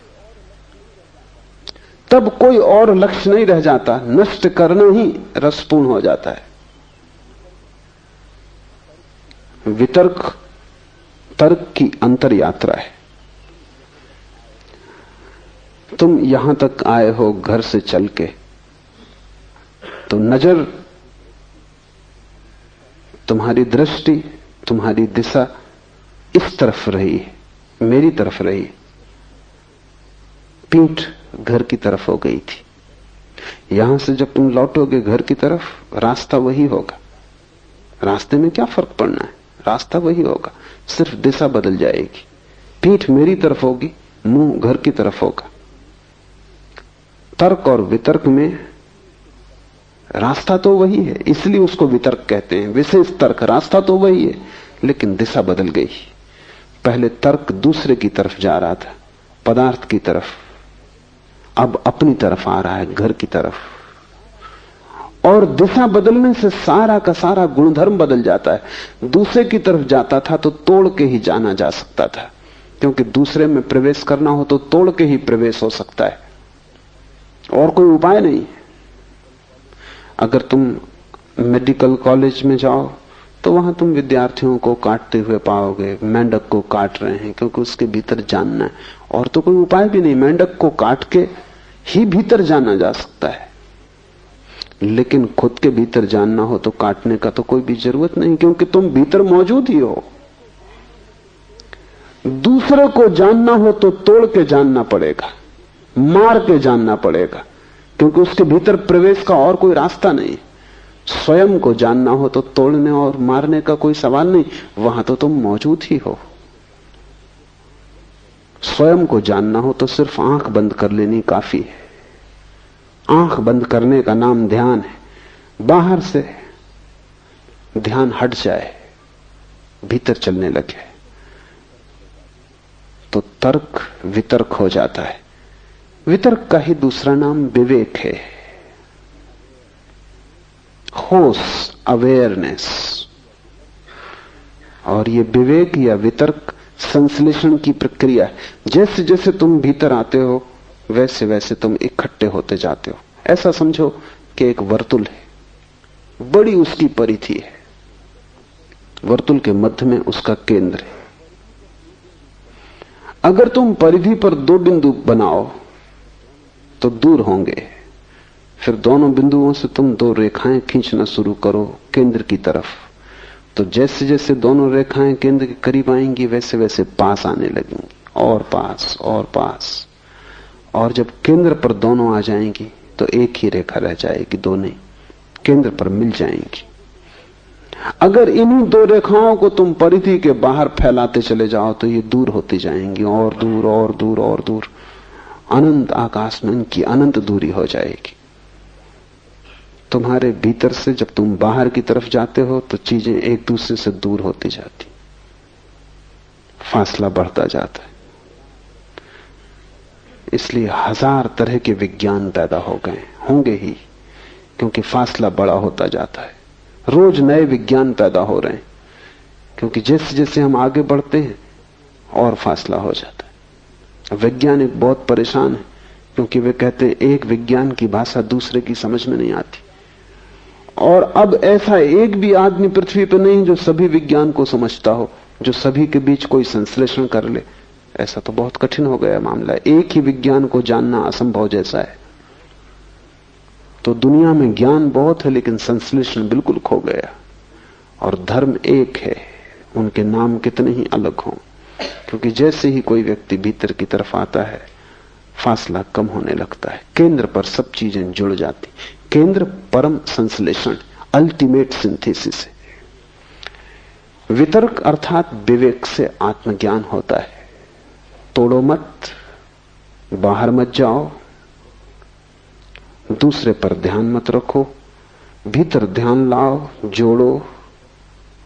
तब कोई और लक्ष्य नहीं रह जाता, नष्ट करना ही रसपूर्ण हो जाता है। वितर्क तर्क की अंतर यात्रा है। तुम यहां तक आए हो घर से चल के, तो नजर, तुम्हारी दृष्टि, तुम्हारी दिशा इस तरफ रही, मेरी तरफ रही। पीठ घर की तरफ हो गई थी। यहां से जब तुम लौटोगे घर की तरफ, रास्ता वही होगा। रास्ते में क्या फर्क पड़ना है, रास्ता वही होगा, सिर्फ दिशा बदल जाएगी। पीठ मेरी तरफ होगी, मुंह घर की तरफ होगा। तर्क और वितर्क में रास्ता तो वही है, इसलिए उसको वितर्क कहते हैं। विशेष तर्क, रास्ता तो वही है, लेकिन दिशा बदल गई। पहले तर्क दूसरे की तरफ जा रहा था, पदार्थ की तरफ, अब अपनी तरफ आ रहा है, घर की तरफ। और दिशा बदलने से सारा का सारा गुणधर्म बदल जाता है। दूसरे की तरफ जाता था तो तोड़ के ही जाना जा सकता था, क्योंकि दूसरे में प्रवेश करना हो तो तोड़ के ही प्रवेश हो सकता है, और कोई उपाय नहीं। अगर तुम मेडिकल कॉलेज में जाओ तो वहां तुम विद्यार्थियों को काटते हुए पाओगे, मेंढक को काट रहे हैं, क्योंकि उसके भीतर जानना है, और तो कोई उपाय भी नहीं। मेंढक को काट के ही भीतर जाना जा सकता है, लेकिन खुद के भीतर जानना हो तो काटने का तो कोई भी जरूरत नहीं, क्योंकि तुम भीतर मौजूद ही हो। दूसरे को जानना हो तो तोड़ के जानना पड़ेगा, मार के जानना पड़ेगा, क्योंकि उसके भीतर प्रवेश का और कोई रास्ता नहीं। स्वयं को जानना हो तो तोड़ने और मारने का कोई सवाल नहीं, वहां तो तुम मौजूद ही हो। स्वयं को जानना हो तो सिर्फ आंख बंद कर लेनी काफी है। आंख बंद करने का नाम ध्यान है। बाहर से ध्यान हट जाए, भीतर चलने लगे तो तर्क वितर्क हो जाता है। वितर्क का ही दूसरा नाम विवेक है, होश, अवेयरनेस। और ये विवेक या वितर्क संश्लेषण की प्रक्रिया है। जैसे जैसे तुम भीतर आते हो वैसे वैसे तुम इकट्ठे होते जाते हो। ऐसा समझो कि एक वर्तुल है, बड़ी उसकी परिधि है, वर्तुल के मध्य में उसका केंद्र है। अगर तुम परिधि पर दो बिंदु बनाओ तो दूर होंगे, फिर दोनों बिंदुओं से तुम दो रेखाएं खींचना शुरू करो केंद्र की तरफ, तो जैसे जैसे दोनों रेखाएं केंद्र के करीब आएंगी वैसे वैसे पास आने लगेंगी, और पास और पास। और जब केंद्र पर दोनों आ जाएंगी तो एक ही रेखा रह जाएगी, दो नहीं, केंद्र पर मिल जाएंगी। अगर इन्हीं दो रेखाओं को तुम परिधि के बाहर फैलाते चले जाओ तो ये दूर होती जाएंगी, और दूर और दूर और दूर, अनंत आकाश में इनकी अनंत दूरी हो जाएगी। तुम्हारे भीतर से जब तुम बाहर की तरफ जाते हो तो चीजें एक दूसरे से दूर होती जाती, फासला बढ़ता जाता है। इसलिए हजार तरह के विज्ञान पैदा हो गए, होंगे ही, क्योंकि फासला बड़ा होता जाता है। रोज नए विज्ञान पैदा हो रहे हैं, क्योंकि जैसे जैसे हम आगे बढ़ते हैं और फासला हो जाता है। वैज्ञानिक बहुत परेशान है, क्योंकि वे कहते हैं एक विज्ञान की भाषा दूसरे की समझ में नहीं आती। और अब ऐसा एक भी आदमी पृथ्वी पर नहीं जो सभी विज्ञान को समझता हो, जो सभी के बीच कोई संश्लेषण कर ले। ऐसा तो बहुत कठिन हो गया मामला, एक ही विज्ञान को जानना असंभव जैसा है। तो दुनिया में ज्ञान बहुत है लेकिन संश्लेषण बिल्कुल खो गया। और धर्म एक है, उनके नाम कितने ही अलग हों, क्योंकि जैसे ही कोई व्यक्ति भीतर की तरफ आता है फासला कम होने लगता है, केंद्र पर सब चीजें जुड़ जाती। केंद्र परम संश्लेषण, अल्टीमेट सिंथेसिस है। वितर्क अर्थात विवेक से आत्मज्ञान होता है। तोड़ो मत, बाहर मत जाओ, दूसरे पर ध्यान मत रखो, भीतर ध्यान लाओ, जोड़ो,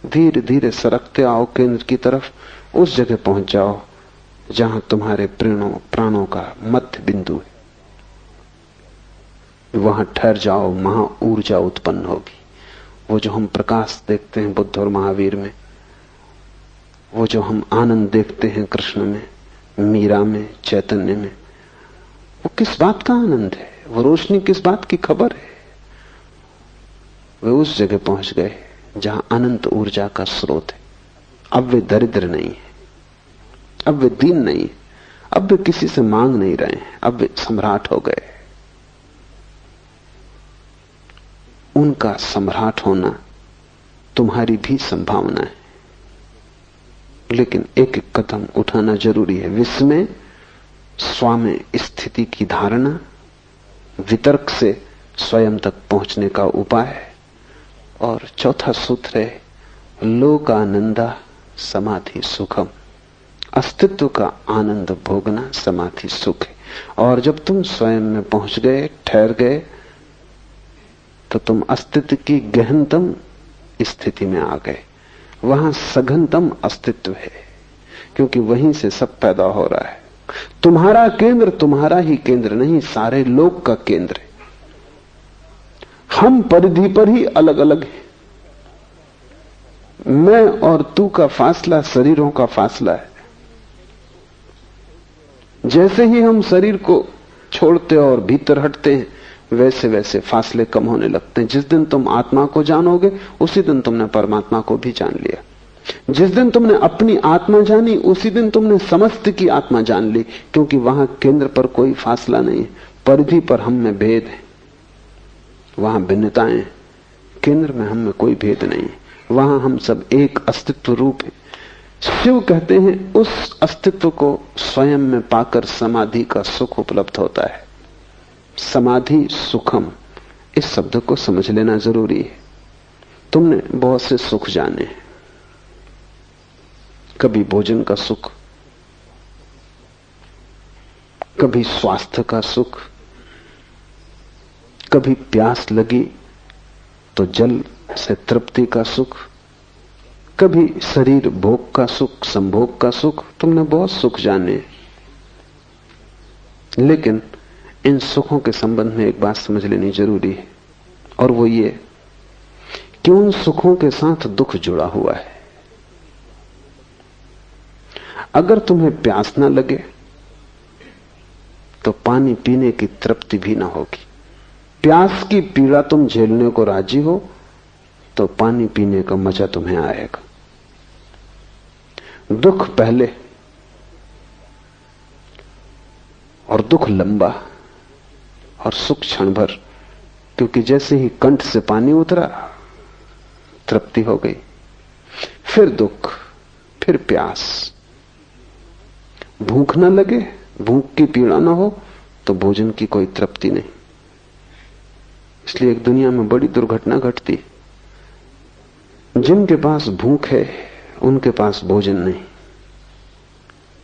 धीरे धीरे सरकते आओ केंद्र की तरफ। उस जगह पहुंच जाओ जहां तुम्हारे प्राणों का मध्य बिंदु है। वहां ठहर जाओ, वहां ऊर्जा उत्पन्न होगी। वो जो हम प्रकाश देखते हैं बुद्ध और महावीर में, वो जो हम आनंद देखते हैं कृष्ण में, मीरा में, चैतन्य में, वो किस बात का आनंद है? वो रोशनी किस बात की खबर है? वे उस जगह पहुंच गए जहां अनंत ऊर्जा का स्रोत है। अब वे दरिद्र नहीं है, अब वे दीन नहीं है, अब वे किसी से मांग नहीं रहे हैं, अब वे सम्राट हो गए। उनका सम्राट होना तुम्हारी भी संभावना है, लेकिन एक एक कदम उठाना जरूरी है। विस्मय, स्वामी स्थिति की धारणा, वितर्क से स्वयं तक पहुंचने का उपाय, और चौथा सूत्र है लोकानंदा समाधि सुखम, अस्तित्व का आनंद भोगना समाधि सुख है। और जब तुम स्वयं में पहुंच गए, ठहर गए, तो तुम अस्तित्व की गहनतम स्थिति में आ गए। वहां सघनतम अस्तित्व है, क्योंकि वहीं से सब पैदा हो रहा है। तुम्हारा केंद्र तुम्हारा ही केंद्र नहीं, सारे लोक का केंद्र है। हम परिधि पर ही अलग अलग हैं। मैं और तू का फासला शरीरों का फासला है। जैसे ही हम शरीर को छोड़ते और भीतर हटते हैं, वैसे वैसे फासले कम होने लगते हैं। जिस दिन तुम आत्मा को जानोगे, उसी दिन तुमने परमात्मा को भी जान लिया। जिस दिन तुमने अपनी आत्मा जानी, उसी दिन तुमने समस्त की आत्मा जान ली, क्योंकि वहां केंद्र पर कोई फासला नहीं है। परिधि पर हम में भेद है, वहां भिन्नताएं, केंद्र में हम में कोई भेद नहीं है। वहां हम सब एक अस्तित्व रूप है। शिव कहते हैं उस अस्तित्व को स्वयं में पाकर समाधि का सुख उपलब्ध होता है। समाधि सुखम, इस शब्द को समझ लेना जरूरी है। तुमने बहुत से सुख जाने, कभी भोजन का सुख, कभी स्वास्थ्य का सुख, कभी प्यास लगी तो जल से तृप्ति का सुख, कभी शरीर भोग का सुख, संभोग का सुख। तुमने बहुत सुख जाने, लेकिन इन सुखों के संबंध में एक बात समझ लेनी जरूरी है, और वो ये कि उन सुखों के साथ दुख जुड़ा हुआ है। अगर तुम्हें प्यास ना लगे तो पानी पीने की तृप्ति भी ना होगी। प्यास की पीड़ा तुम झेलने को राजी हो तो पानी पीने का मजा तुम्हें आएगा। दुख पहले और दुख लंबा और सुख क्षण भर, क्योंकि जैसे ही कंठ से पानी उतरा तृप्ति हो गई, फिर दुख, फिर प्यास। भूख न लगे, भूख की पीड़ा ना हो तो भोजन की कोई तृप्ति नहीं। इसलिए एक दुनिया में बड़ी दुर्घटना घटती, जिनके पास भूख है उनके पास भोजन नहीं।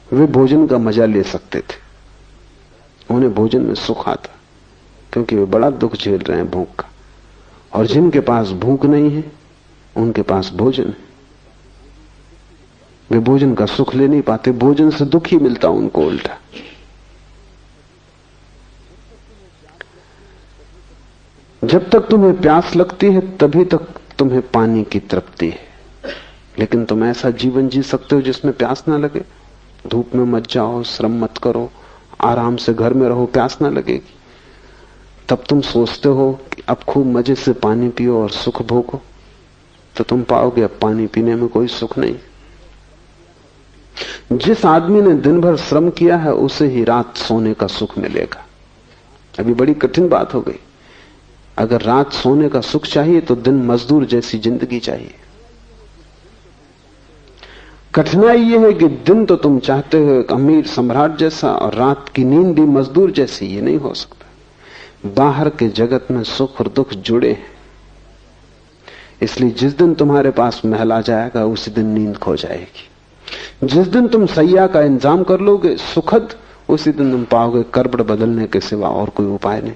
वे भोजन का मजा ले सकते थे, उन्हें भोजन में सुख आता, क्योंकि वे बड़ा दुख झेल रहे हैं भूख का। और जिनके पास भूख नहीं है उनके पास भोजन है, वे भोजन का सुख ले नहीं पाते, भोजन से दुख ही मिलता उनको उल्टा। जब तक तुम्हें प्यास लगती है तभी तक तुम्हें पानी की तृप्ति है, लेकिन तुम ऐसा जीवन जी सकते हो जिसमें प्यास ना लगे। धूप में मत जाओ, श्रम मत करो, आराम से घर में रहो, प्यास ना लगेगी। तब तुम सोचते हो कि अब खूब मजे से पानी पियो और सुख भोगो, तो तुम पाओगे अब पानी पीने में कोई सुख नहीं। जिस आदमी ने दिन भर श्रम किया है उसे ही रात सोने का सुख मिलेगा। अभी बड़ी कठिन बात हो गई। अगर रात सोने का सुख चाहिए तो दिन मजदूर जैसी जिंदगी चाहिए। कठिनाई यह है कि दिन तो तुम चाहते हो एक अमीर सम्राट जैसा, और रात की नींद भी मजदूर जैसी। ये नहीं हो सकता। बाहर के जगत में सुख और दुख जुड़े हैं, इसलिए जिस दिन तुम्हारे पास महल आ जाएगा उसी दिन नींद खो जाएगी। जिस दिन तुम सैया का इंतजाम कर लोगे सुखद, उसी दिन तुम पाओगे करबड़ बदलने के सिवा और कोई उपाय नहीं।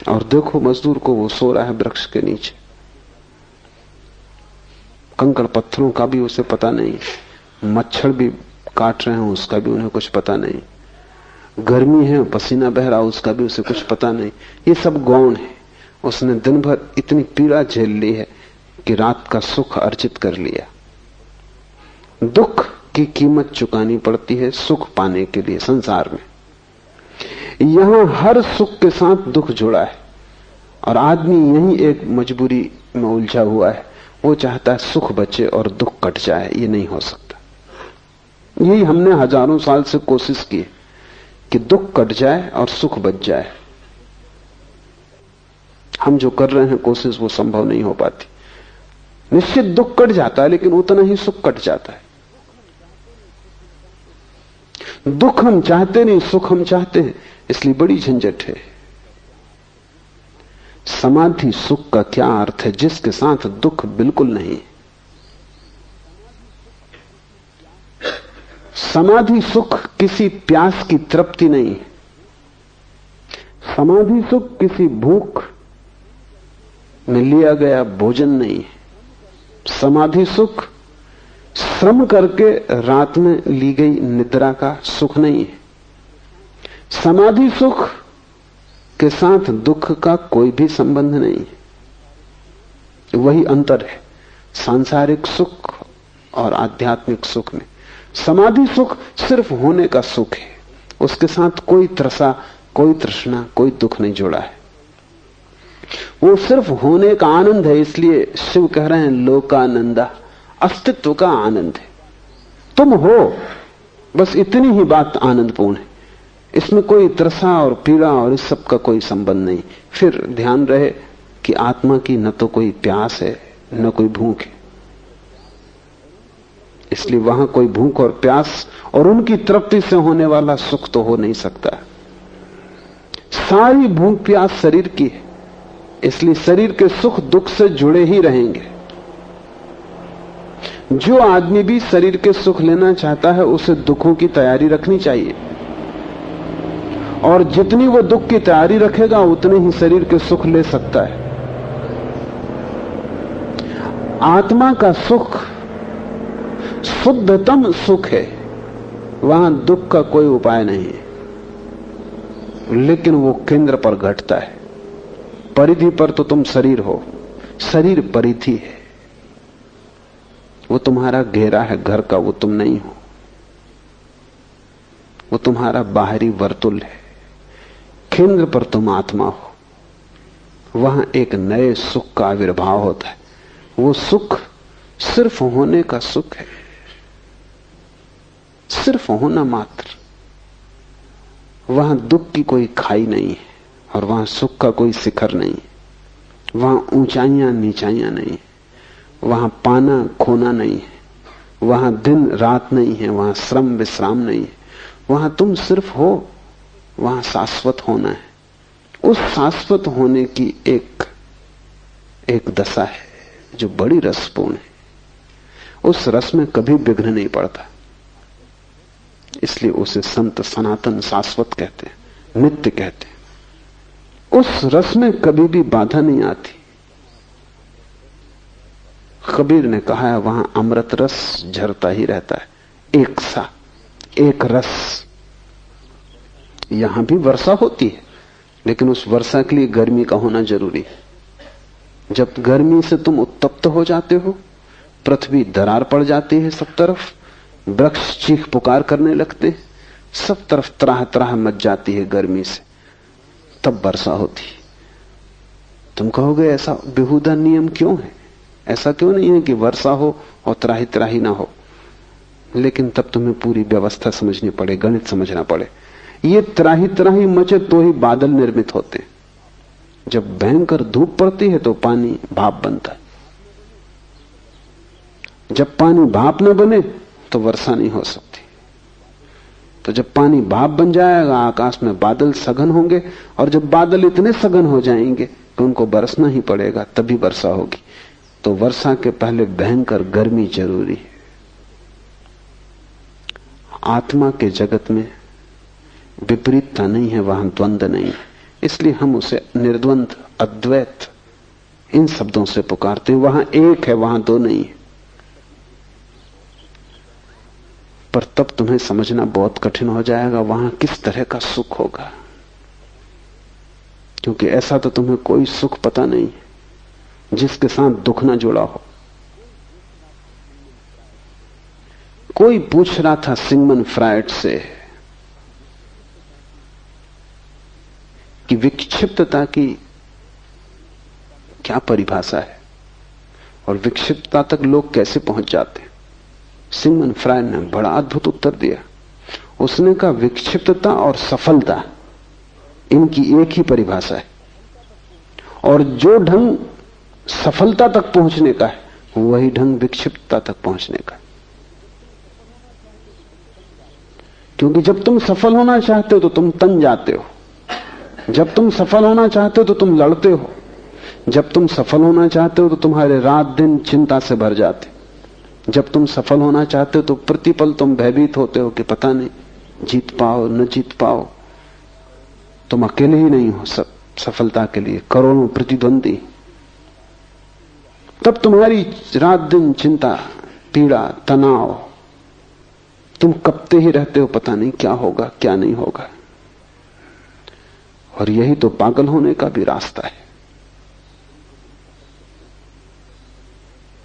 और देखो मजदूर को, वो सो रहा है वृक्ष के नीचे, कंकड़ पत्थरों का भी उसे पता नहीं, मच्छर भी काट रहे हैं उसका भी उन्हें कुछ पता नहीं, गर्मी है पसीना बह रहा उसका भी उसे कुछ पता नहीं। ये सब गौण है। उसने दिन भर इतनी पीड़ा झेल ली है कि रात का सुख अर्जित कर लिया। दुख की कीमत चुकानी पड़ती है सुख पाने के लिए संसार में। यहां हर सुख के साथ दुख जुड़ा है, और आदमी यही एक मजबूरी में उलझा हुआ है। वो चाहता है सुख बचे और दुख कट जाए। ये नहीं हो सकता। यही हमने हजारों साल से कोशिश की कि दुख कट जाए और सुख बच जाए। हम जो कर रहे हैं कोशिश, वो संभव नहीं हो पाती। निश्चित दुख कट जाता है, लेकिन उतना ही सुख कट जाता है। दुख हम चाहते नहीं, सुख हम चाहते हैं, इसलिए बड़ी झंझट है। समाधि सुख का क्या अर्थ है जिसके साथ दुख बिल्कुल नहीं। समाधि सुख किसी प्यास की तृप्ति नहीं। समाधि सुख किसी भूख में लिया गया भोजन नहीं है। समाधि सुख श्रम करके रात में ली गई निद्रा का सुख नहीं है। समाधि सुख के साथ दुख का कोई भी संबंध नहीं है। वही अंतर है सांसारिक सुख और आध्यात्मिक सुख में। समाधि सुख सिर्फ होने का सुख है, उसके साथ कोई त्रसा, कोई तृष्णा, कोई दुख नहीं जुड़ा है। वो सिर्फ होने का आनंद है। इसलिए शिव कह रहे हैं लोकानंदा, अस्तित्व का आनंद है। तुम हो, बस इतनी ही बात आनंदपूर्ण है। इसमें कोई त्रसा और पीड़ा और इस सब का कोई संबंध नहीं। फिर ध्यान रहे कि आत्मा की न तो कोई प्यास है न कोई भूख है। इसलिए वहां कोई भूख और प्यास और उनकी तृप्ति से होने वाला सुख तो हो नहीं सकता। सारी भूख प्यास शरीर की है, इसलिए शरीर के सुख दुख से जुड़े ही रहेंगे। जो आदमी भी शरीर के सुख लेना चाहता है उसे दुखों की तैयारी रखनी चाहिए, और जितनी वो दुख की तैयारी रखेगा उतने ही शरीर के सुख ले सकता है। आत्मा का सुख शुद्धतम सुख है, वहां दुख का कोई उपाय नहीं है, लेकिन वो केंद्र पर घटता है। परिधि पर तो तुम शरीर हो, शरीर परिधि है, वो तुम्हारा घेरा है घर का, वो तुम नहीं हो। वो तुम्हारा बाहरी वर्तुल है, केंद्र पर तुम आत्मा हो। वहां एक नए सुख का आविर्भाव होता है। वो सुख सिर्फ होने का सुख है, सिर्फ होना मात्र। वहां दुख की कोई खाई नहीं है और वहां सुख का कोई शिखर नहीं है। वहां ऊंचाइयां नीचाइयां नहीं है, वहां पाना खोना नहीं है, वहां दिन रात नहीं है, वहां श्रम विश्राम नहीं है। वहां तुम सिर्फ हो, वहां शाश्वत होना है। उस शाश्वत होने की एक दशा है जो बड़ी रसपूर्ण है। उस रस में कभी विघ्न नहीं पड़ता, इसलिए उसे संत सनातन शाश्वत कहते हैं, नित्य कहते हैं। उस रस में कभी भी बाधा नहीं आती। कबीर ने कहा है वहां अमृत रस झरता ही रहता है, एक सा एक रस। यहां भी वर्षा होती है, लेकिन उस वर्षा के लिए गर्मी का होना जरूरी है। जब गर्मी से तुम उत्तप्त हो जाते हो, पृथ्वी दरार पड़ जाती है, सब तरफ वृक्ष चीख पुकार करने लगते हैं, सब तरफ त्राह त्राह मच जाती है गर्मी से, तब वर्षा होती। तुम कहोगे ऐसा बेहुदा नियम क्यों है? ऐसा क्यों नहीं है कि वर्षा हो और त्राही त्राही ना हो? लेकिन तब तुम्हें पूरी व्यवस्था समझनी पड़े, गणित समझना पड़े। ये त्राही त्राही मचे तो ही बादल निर्मित होते हैं। जब भयंकर धूप पड़ती है तो पानी भाप बनता है। जब पानी भाप न बने तो वर्षा नहीं हो सकती। तो जब पानी भाप बन जाएगा, आकाश में बादल सघन होंगे, और जब बादल इतने सघन हो जाएंगे कि उनको बरसना ही पड़ेगा, तभी वर्षा होगी। तो वर्षा के पहले भयंकर गर्मी जरूरी है। आत्मा के जगत में विपरीतता नहीं है, वहां द्वंद्व नहीं है। इसलिए हम उसे निर्द्वंद, अद्वैत इन शब्दों से पुकारते हैं। वहां एक है, वहां दो नहीं है। पर तब तुम्हें समझना बहुत कठिन हो जाएगा वहां किस तरह का सुख होगा, क्योंकि ऐसा तो तुम्हें कोई सुख पता नहीं है जिसके साथ दुख ना जुड़ा हो। कोई पूछ रहा था सिगमंड फ्रायड से कि विक्षिप्तता की क्या परिभाषा है और विक्षिप्तता तक लोग कैसे पहुंच जाते हैं। सिगमंड फ्रायड ने बड़ा अद्भुत उत्तर दिया। उसने कहा विक्षिप्तता और सफलता इनकी एक ही परिभाषा है, और जो ढंग सफलता तक पहुंचने का है वही ढंग विक्षिप्तता तक पहुंचने का है। क्योंकि जब तुम सफल होना चाहते हो तो तुम तन जाते हो, जब तुम सफल होना चाहते हो तो तुम लड़ते हो, जब तुम सफल होना चाहते हो तो तुम्हारे रात दिन चिंता से भर जाते, जब तुम सफल होना चाहते हो तो प्रतिपल तुम भयभीत होते हो कि पता नहीं जीत पाओ न जीत पाओ। तुम अकेले ही नहीं हो, सब सफलता के लिए करोड़ों प्रतिद्वंदी। तब तुम्हारी रात दिन चिंता, पीड़ा, तनाव, तुम कपते ही रहते हो, पता नहीं क्या होगा क्या नहीं होगा। और यही तो पागल होने का भी रास्ता है।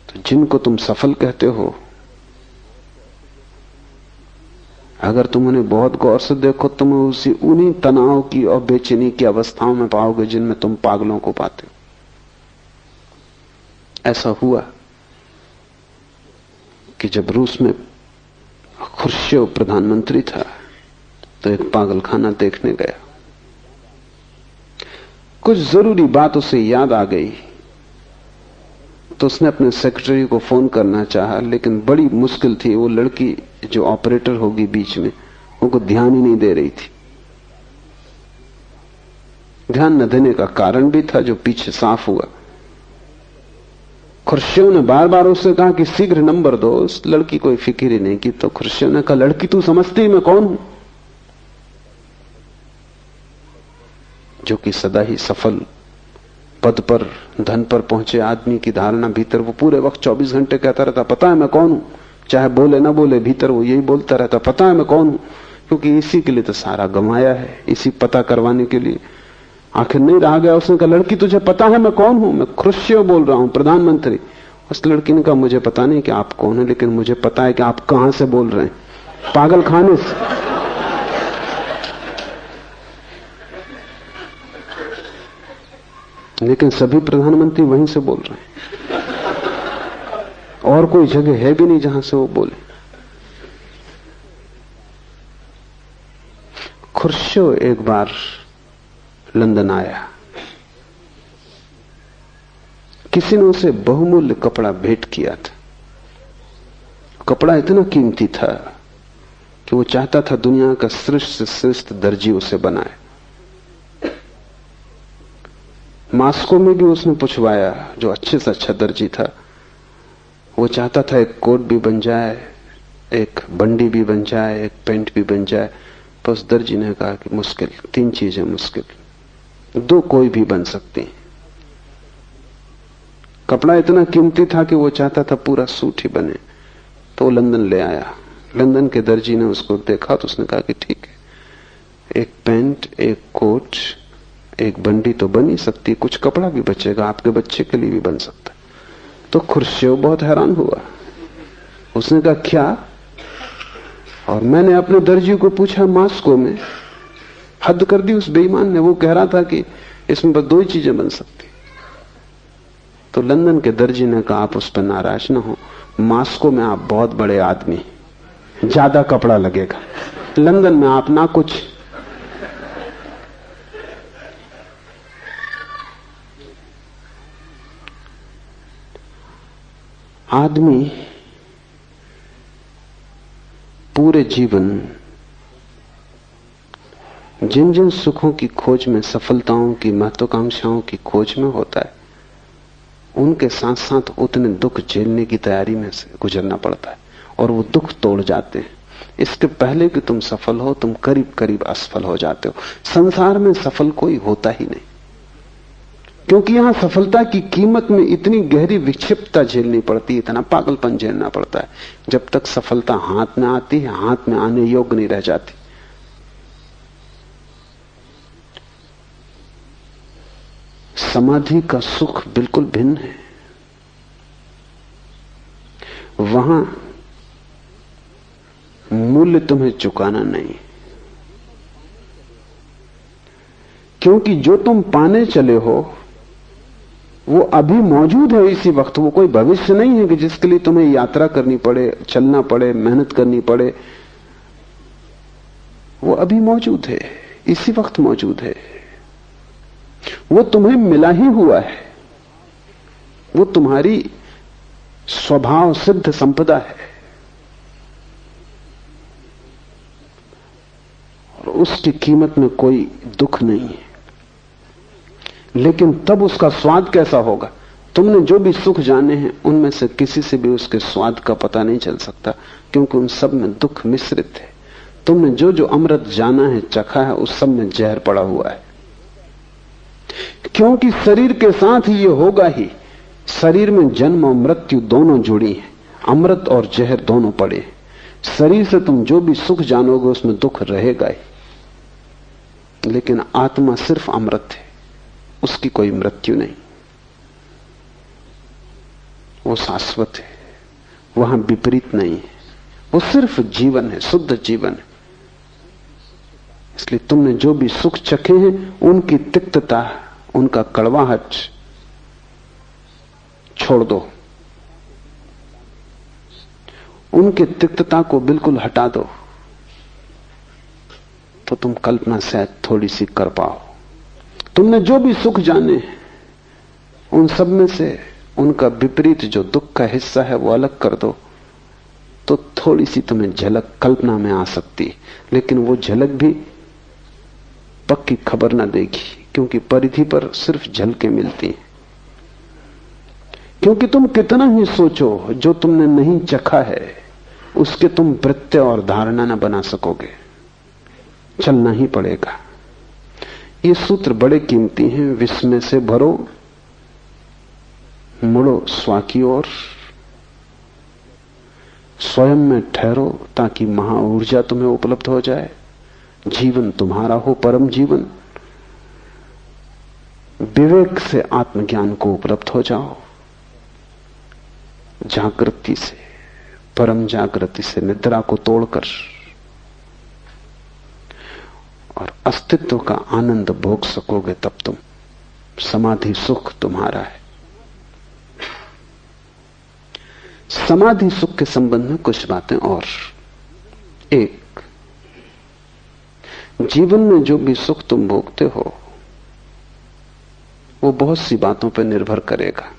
तो जिनको तुम सफल कहते हो, अगर तुम उन्हें बहुत गौर से देखो, तुम उन्हीं तनाव की और बेचैनी की अवस्थाओं में पाओगे जिनमें तुम पागलों को पाते हो। ऐसा हुआ कि जब रूस में खुर्शीव प्रधानमंत्री था तो एक पागलखाना देखने गया। कुछ जरूरी बात उसे याद आ गई तो उसने अपने सेक्रेटरी को फोन करना चाहा, लेकिन बड़ी मुश्किल थी। वो लड़की जो ऑपरेटर होगी बीच में, उनको ध्यान ही नहीं दे रही थी। ध्यान न देने का कारण भी था जो पीछे साफ हुआ। खुर्शीव ने बार बार उससे कहा कि शीघ्र नंबर दो। उस लड़की कोई फिक्र ही नहीं की। तो खुर्शीव ने कहा, लड़की तू समझती मैं कौन हूं? जो कि सदा ही सफल पद पर, धन पर पहुंचे आदमी की धारणा भीतर वो पूरे वक्त 24 घंटे कहता रहता, पता है मैं कौन हूं। चाहे बोले ना बोले, भीतर वो यही बोलता रहता, पता है मैं कौन हूं। क्योंकि इसी के लिए तो सारा गंवाया है, इसी पता करवाने के लिए। आखिर नहीं रहा गया। उसने कहा, लड़की तुझे पता है मैं कौन हूं? मैं खुर्शीव बोल रहा हूं, प्रधानमंत्री। उस लड़की ने कहा, मुझे पता नहीं कि आप कौन है, लेकिन मुझे पता है कि आप कहां से बोल रहे हैं, पागल खाने से। लेकिन सभी प्रधानमंत्री वहीं से बोल रहे हैं, और कोई जगह है भी नहीं जहां से वो बोले। खुर्शीव एक बार लंदन आया। किसी ने उसे बहुमूल्य कपड़ा भेंट किया था। कपड़ा इतना कीमती था कि वो चाहता था दुनिया का श्रेष्ठ से श्रेष्ठ दर्जी उसे बनाए। मास्को में भी उसने पूछवाया, जो अच्छे से अच्छा दर्जी था। वो चाहता था एक कोट भी बन जाए, एक बंडी भी बन जाए, एक पैंट भी बन जाए। तो उस दर्जी ने कहा कि मुश्किल, 3 चीजें मुश्किल, 2 कोई भी बन सकती। कपड़ा इतना कीमती था कि वो चाहता था पूरा सूट ही बने। तो वो लंदन ले आया। लंदन के दर्जी ने उसको देखा तो उसने कहा कि ठीक है, एक पैंट, एक कोट, एक बंडी तो बन ही सकती, कुछ कपड़ा भी बचेगा, आपके बच्चे के लिए भी बन सकता। तो खुर्शीव बहुत हैरान हुआ। उसने कहा, क्या? और मैंने अपने दर्जी को पूछा मास्को में। हद कर दी उस बेईमान ने। वो कह रहा था कि इसमें बस 2 ही चीजें बन सकती। तो लंदन के दर्जी ने कहा, आप उस पर नाराज ना हो, मास्को में आप बहुत बड़े आदमी, ज्यादा कपड़ा लगेगा, लंदन में आप ना कुछ। आदमी पूरे जीवन जिन जिन सुखों की खोज में, सफलताओं की, महत्वाकांक्षाओं की खोज में होता है, उनके साथ साथ उतने दुख झेलने की तैयारी में से गुजरना पड़ता है, और वो दुख तोड़ जाते हैं। इसके पहले कि तुम सफल हो, तुम करीब करीब असफल हो जाते हो। संसार में सफल कोई होता ही नहीं, क्योंकि यहां सफलता की कीमत में इतनी गहरी विक्षिप्तता झेलनी पड़ती है, इतना पागलपन झेलना पड़ता है। जब तक सफलता हाथ में आती है, हाथ में आने योग्य नहीं रह जाती। समाधि का सुख बिल्कुल भिन्न है। वहां मूल्य तुम्हें चुकाना नहीं, क्योंकि जो तुम पाने चले हो वो अभी मौजूद है इसी वक्त। वो कोई भविष्य नहीं है कि जिसके लिए तुम्हें यात्रा करनी पड़े, चलना पड़े, मेहनत करनी पड़े। वो अभी मौजूद है, इसी वक्त मौजूद है। वो तुम्हें मिला ही हुआ है, वो तुम्हारी स्वभाव सिद्ध संपदा है, और उसकी कीमत में कोई दुख नहीं है। लेकिन तब उसका स्वाद कैसा होगा? तुमने जो भी सुख जाने हैं उनमें से किसी से भी उसके स्वाद का पता नहीं चल सकता, क्योंकि उन सब में दुख मिश्रित है। तुमने जो जो अमृत जाना है, चखा है, उस सब में जहर पड़ा हुआ है। क्योंकि शरीर के साथ ही ये होगा ही। शरीर में जन्म और मृत्यु दोनों जुड़ी हैं, अमृत और जहर दोनों पड़े हैं। शरीर से तुम जो भी सुख जानोगे उसमें दुख रहेगा ही। लेकिन आत्मा सिर्फ अमृत है, उसकी कोई मृत्यु नहीं, वो शाश्वत है, वहां विपरीत नहीं है, वो सिर्फ जीवन है, शुद्ध जीवन है। इसलिए तुमने जो भी सुख चखे हैं उनकी तिक्तता, उनका कड़वाहट छोड़ दो, उनके तिक्तता को बिल्कुल हटा दो, तो तुम कल्पना शायद थोड़ी सी कर पाओ। तुमने जो भी सुख जाने उन सब में से उनका विपरीत जो दुख का हिस्सा है वो अलग कर दो, तो थोड़ी सी तुम्हें झलक कल्पना में आ सकती, लेकिन वो झलक भी पक्की खबर ना देगी, क्योंकि परिधि पर सिर्फ झलकें मिलती हैं। क्योंकि तुम कितना ही सोचो, जो तुमने नहीं चखा है उसके तुम प्रत्यय और धारणा ना बना सकोगे, चलना ही पड़ेगा। ये सूत्र बड़े कीमती हैं। विस्मय से भरो, मुड़ो स्वा की ओर, स्वयं में ठहरो ताकि महा ऊर्जा तुम्हें उपलब्ध हो जाए, जीवन तुम्हारा हो परम जीवन। विवेक से आत्मज्ञान को उपलब्ध हो जाओ, जागृति से, परम जागृति से निद्रा को तोड़कर, और अस्तित्व का आनंद भोग सकोगे, तब तुम समाधि सुख तुम्हारा है। समाधि सुख के संबंध में कुछ बातें और। एक, जीवन में जो भी सुख तुम भोगते हो वो बहुत सी बातों पर निर्भर करेगा।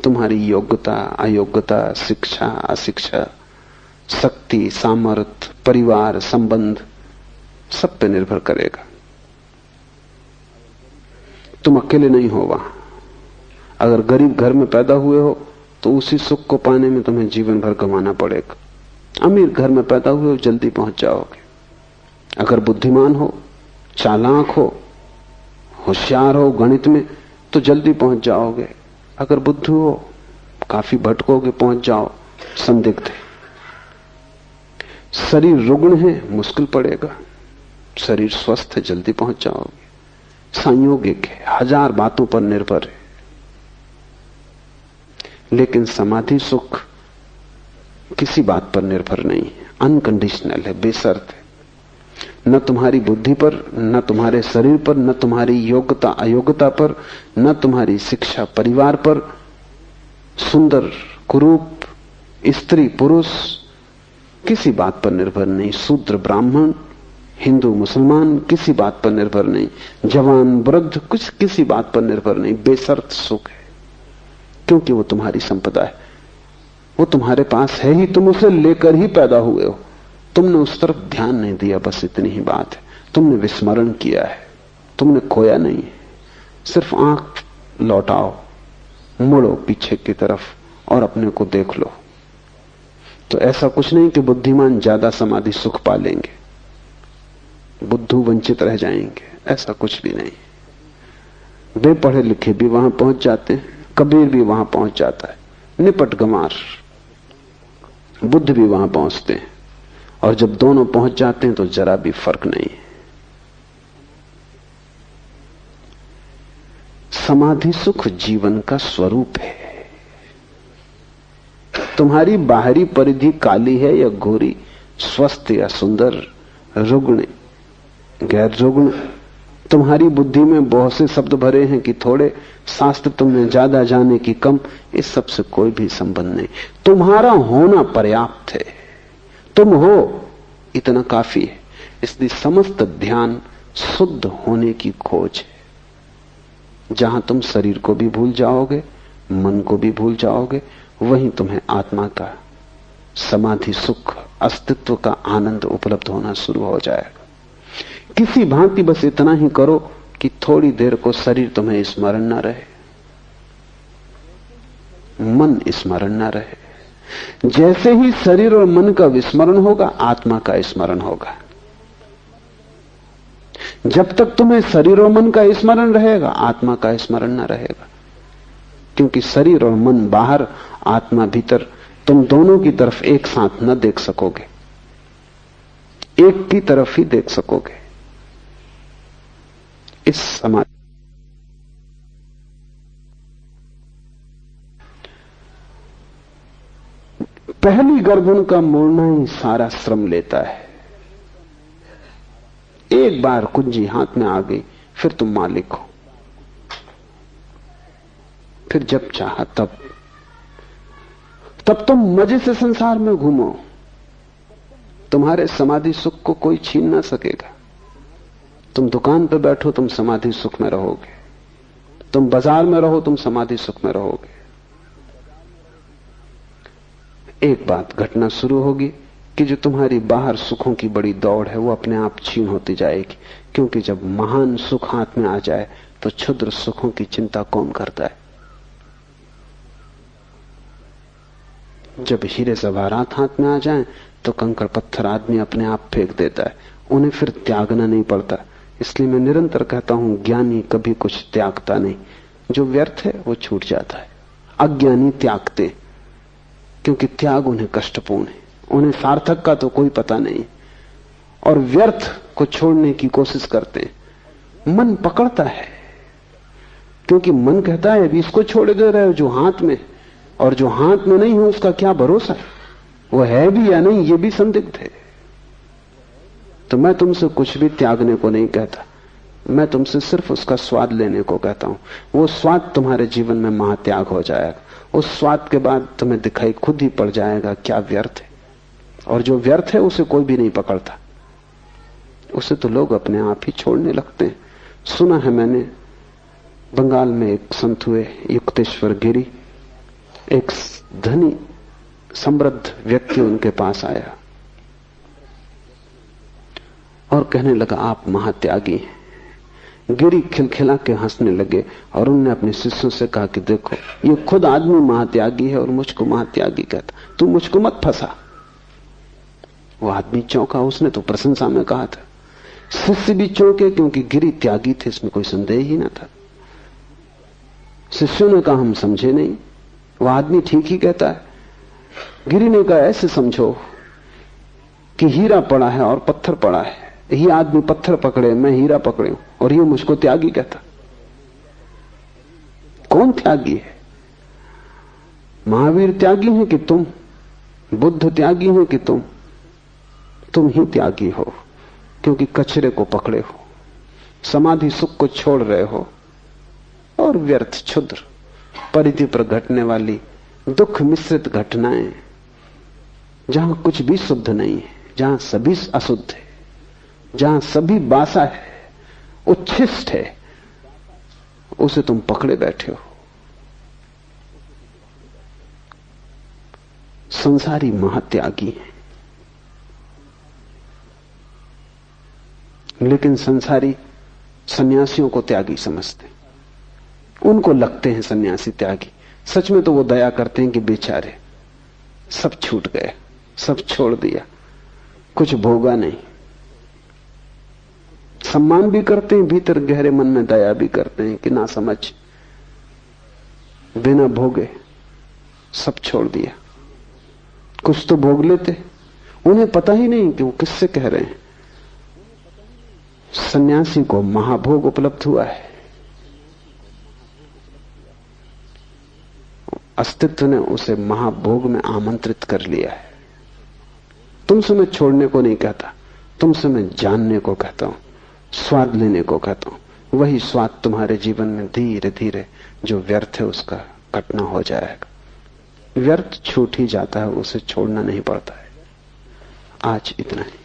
तुम्हारी योग्यता, अयोग्यता, शिक्षा, अशिक्षा, शक्ति, सामर्थ्य, परिवार, संबंध, सब पे निर्भर करेगा। तुम अकेले नहीं हो वहां। अगर गरीब घर में पैदा हुए हो तो उसी सुख को पाने में तुम्हें जीवन भर गंवाना पड़ेगा। अमीर घर में पैदा हुए हो, जल्दी पहुंच जाओगे। अगर बुद्धिमान हो, चालाक हो, होशियार हो गणित में, तो जल्दी पहुंच जाओगे। अगर बुद्धू हो, काफी भटकोगे, पहुंच जाओ, संदिग्ध है। शरीर रुग्ण है, मुश्किल पड़ेगा। शरीर स्वस्थ है, जल्दी पहुंच जाओगे। संयोगिक है, हजार बातों पर निर्भर है। लेकिन समाधि सुख किसी बात पर निर्भर नहीं है, अनकंडीशनल है, बेशर्त है। न तुम्हारी बुद्धि पर, न तुम्हारे शरीर पर, न तुम्हारी योग्यता अयोग्यता पर, न तुम्हारी शिक्षा परिवार पर, सुंदर कुरूप, स्त्री पुरुष, किसी बात पर निर्भर नहीं। शूद्र ब्राह्मण, हिंदू मुसलमान, किसी बात पर निर्भर नहीं। जवान वृद्ध, कुछ किसी बात पर निर्भर नहीं। बेशर्त सुख है, क्योंकि वो तुम्हारी संपदा है, वो तुम्हारे पास है ही, तुम उसे लेकर ही पैदा हुए हो। तुमने उस तरफ ध्यान नहीं दिया, बस इतनी ही बात है। तुमने विस्मरण किया है, तुमने खोया नहीं है। सिर्फ आंख लौटाओ, मुड़ो पीछे की तरफ और अपने को देख लो। तो ऐसा कुछ नहीं कि बुद्धिमान ज्यादा समाधि सुख पा लेंगे, बुद्धू वंचित रह जाएंगे, ऐसा कुछ भी नहीं। बेपढ़े लिखे भी वहां पहुंच जाते हैं, कबीर भी वहां पहुंच जाता है, निपट गंवार बुद्ध भी वहां पहुंचते हैं। और जब दोनों पहुंच जाते हैं तो जरा भी फर्क नहीं है। समाधि सुख जीवन का स्वरूप है। तुम्हारी बाहरी परिधि काली है या गोरी, स्वस्थ या सुंदर, रुग्ण गैर रुग्ण, तुम्हारी बुद्धि में बहुत से शब्द भरे हैं कि थोड़े, शास्त्र तुमने ज्यादा जाने की कम, इस सब से कोई भी संबंध नहीं। तुम्हारा होना पर्याप्त है, तुम हो इतना काफी है। इसलिए समस्त ध्यान शुद्ध होने की खोज है। जहां तुम शरीर को भी भूल जाओगे, मन को भी भूल जाओगे, वहीं तुम्हें आत्मा का समाधि सुख, अस्तित्व का आनंद उपलब्ध होना शुरू हो जाएगा। किसी भांति बस इतना ही करो कि थोड़ी देर को शरीर तुम्हें स्मरण न रहे, मन स्मरण न रहे। जैसे ही शरीर और मन का विस्मरण होगा, आत्मा का स्मरण होगा। जब तक तुम्हें शरीर और मन का स्मरण रहेगा, आत्मा का स्मरण न रहेगा। क्योंकि शरीर और मन बाहर, आत्मा भीतर, तुम दोनों की तरफ एक साथ न देख सकोगे, एक की तरफ ही देख सकोगे। इस समाधि पहली गर्दन का मोड़ना ही सारा श्रम लेता है। एक बार कुंजी हाथ में आ गई, फिर तुम मालिक हो। फिर जब चाहा तब तुम मजे से संसार में घूमो। तुम्हारे समाधि सुख को कोई छीन ना सकेगा। तुम दुकान पर बैठो, तुम समाधि सुख में रहोगे। तुम बाजार में रहो, तुम समाधि सुख में रहोगे। एक बात घटना शुरू होगी कि जो तुम्हारी बाहर सुखों की बड़ी दौड़ है वो अपने आप छीन होती जाएगी, क्योंकि जब महान सुख हाथ में आ जाए तो क्षुद्र सुखों की चिंता कौन करता है। जब हीरे जवाहरात हाथ में आ जाएं तो कंकड़ पत्थर आदमी अपने आप फेंक देता है, उन्हें फिर त्यागना नहीं पड़ता। इसलिए मैं निरंतर कहता हूं, ज्ञानी कभी कुछ त्यागता नहीं। जो व्यर्थ है वो छूट जाता है। अज्ञानी त्यागते, क्योंकि त्याग उन्हें कष्टपूर्ण है, उन्हें सार्थक का तो कोई पता नहीं, और व्यर्थ को छोड़ने की कोशिश करते हैं। मन पकड़ता है, क्योंकि मन कहता है अभी इसको छोड़ दे रहे हो जो हाथ में, और जो हाथ में नहीं हो उसका क्या भरोसा है, वो है भी या नहीं ये भी संदिग्ध है। तो मैं तुमसे कुछ भी त्यागने को नहीं कहता, मैं तुमसे सिर्फ उसका स्वाद लेने को कहता हूं। वो स्वाद तुम्हारे जीवन में महात्याग हो जाएगा। उस स्वाद के बाद तुम्हें दिखाई खुद ही पड़ जाएगा क्या व्यर्थ है, और जो व्यर्थ है उसे कोई भी नहीं पकड़ता, उसे तो लोग अपने आप ही छोड़ने लगते हैं। सुना है मैंने, बंगाल में एक संत हुए युक्तेश्वर गिरी, एक धनी समृद्ध व्यक्ति उनके पास आया और कहने लगा आप महात्यागी हैं। गिरी खिलखिला के हंसने लगे और उन्होंने अपने शिष्यों से कहा कि देखो ये खुद आदमी महात्यागी है और मुझको महात्यागी कहता, तू मुझको मत फंसा। वो आदमी चौंका, उसने तो प्रशंसा में कहा था। शिष्य भी चौंके, क्योंकि गिरी त्यागी थे, इसमें कोई संदेह ही ना था। शिष्यों ने कहा हम समझे नहीं, वो आदमी ठीक ही कहता है। गिरी ने कहा ऐसे समझो कि हीरा पड़ा है और पत्थर पड़ा है, ये आदमी पत्थर पकड़े, मैं हीरा पकड़े, और ये मुझको त्यागी कहता। कौन त्यागी है? महावीर त्यागी है कि तुम? बुद्ध त्यागी है कि तुम ही त्यागी हो, क्योंकि कचरे को पकड़े हो, समाधि सुख को छोड़ रहे हो, और व्यर्थ क्षुद्र परिधि पर घटने वाली दुख मिश्रित घटनाएं, जहां कुछ भी शुद्ध नहीं है, जहां सभी अशुद्ध है, जहां सभी बासा है, उच्छिष्ट है, उसे तुम पकड़े बैठे हो। संसारी महात्यागी है, लेकिन संसारी सन्यासियों को त्यागी समझते, उनको लगते हैं सन्यासी त्यागी। सच में तो वो दया करते हैं कि बेचारे सब छूट गए, सब छोड़ दिया, कुछ भोगा नहीं। सम्मान भी करते हैं, भीतर गहरे मन में दया भी करते हैं कि ना समझ, बिना भोगे सब छोड़ दिया। कुछ तो भोग लेते, उन्हें पता ही नहीं कि वो किससे कह रहे हैं। सन्यासी को महाभोग उपलब्ध हुआ है, अस्तित्व ने उसे महाभोग में आमंत्रित कर लिया है। तुमसे मैं छोड़ने को नहीं कहता, तुमसे मैं जानने को कहता हूं, स्वाद लेने को कहता हूं। वही स्वाद तुम्हारे जीवन में धीरे धीरे जो व्यर्थ है उसका कटना हो जाएगा। व्यर्थ छूट ही जाता है, उसे छोड़ना नहीं पड़ता है। आज इतना ही।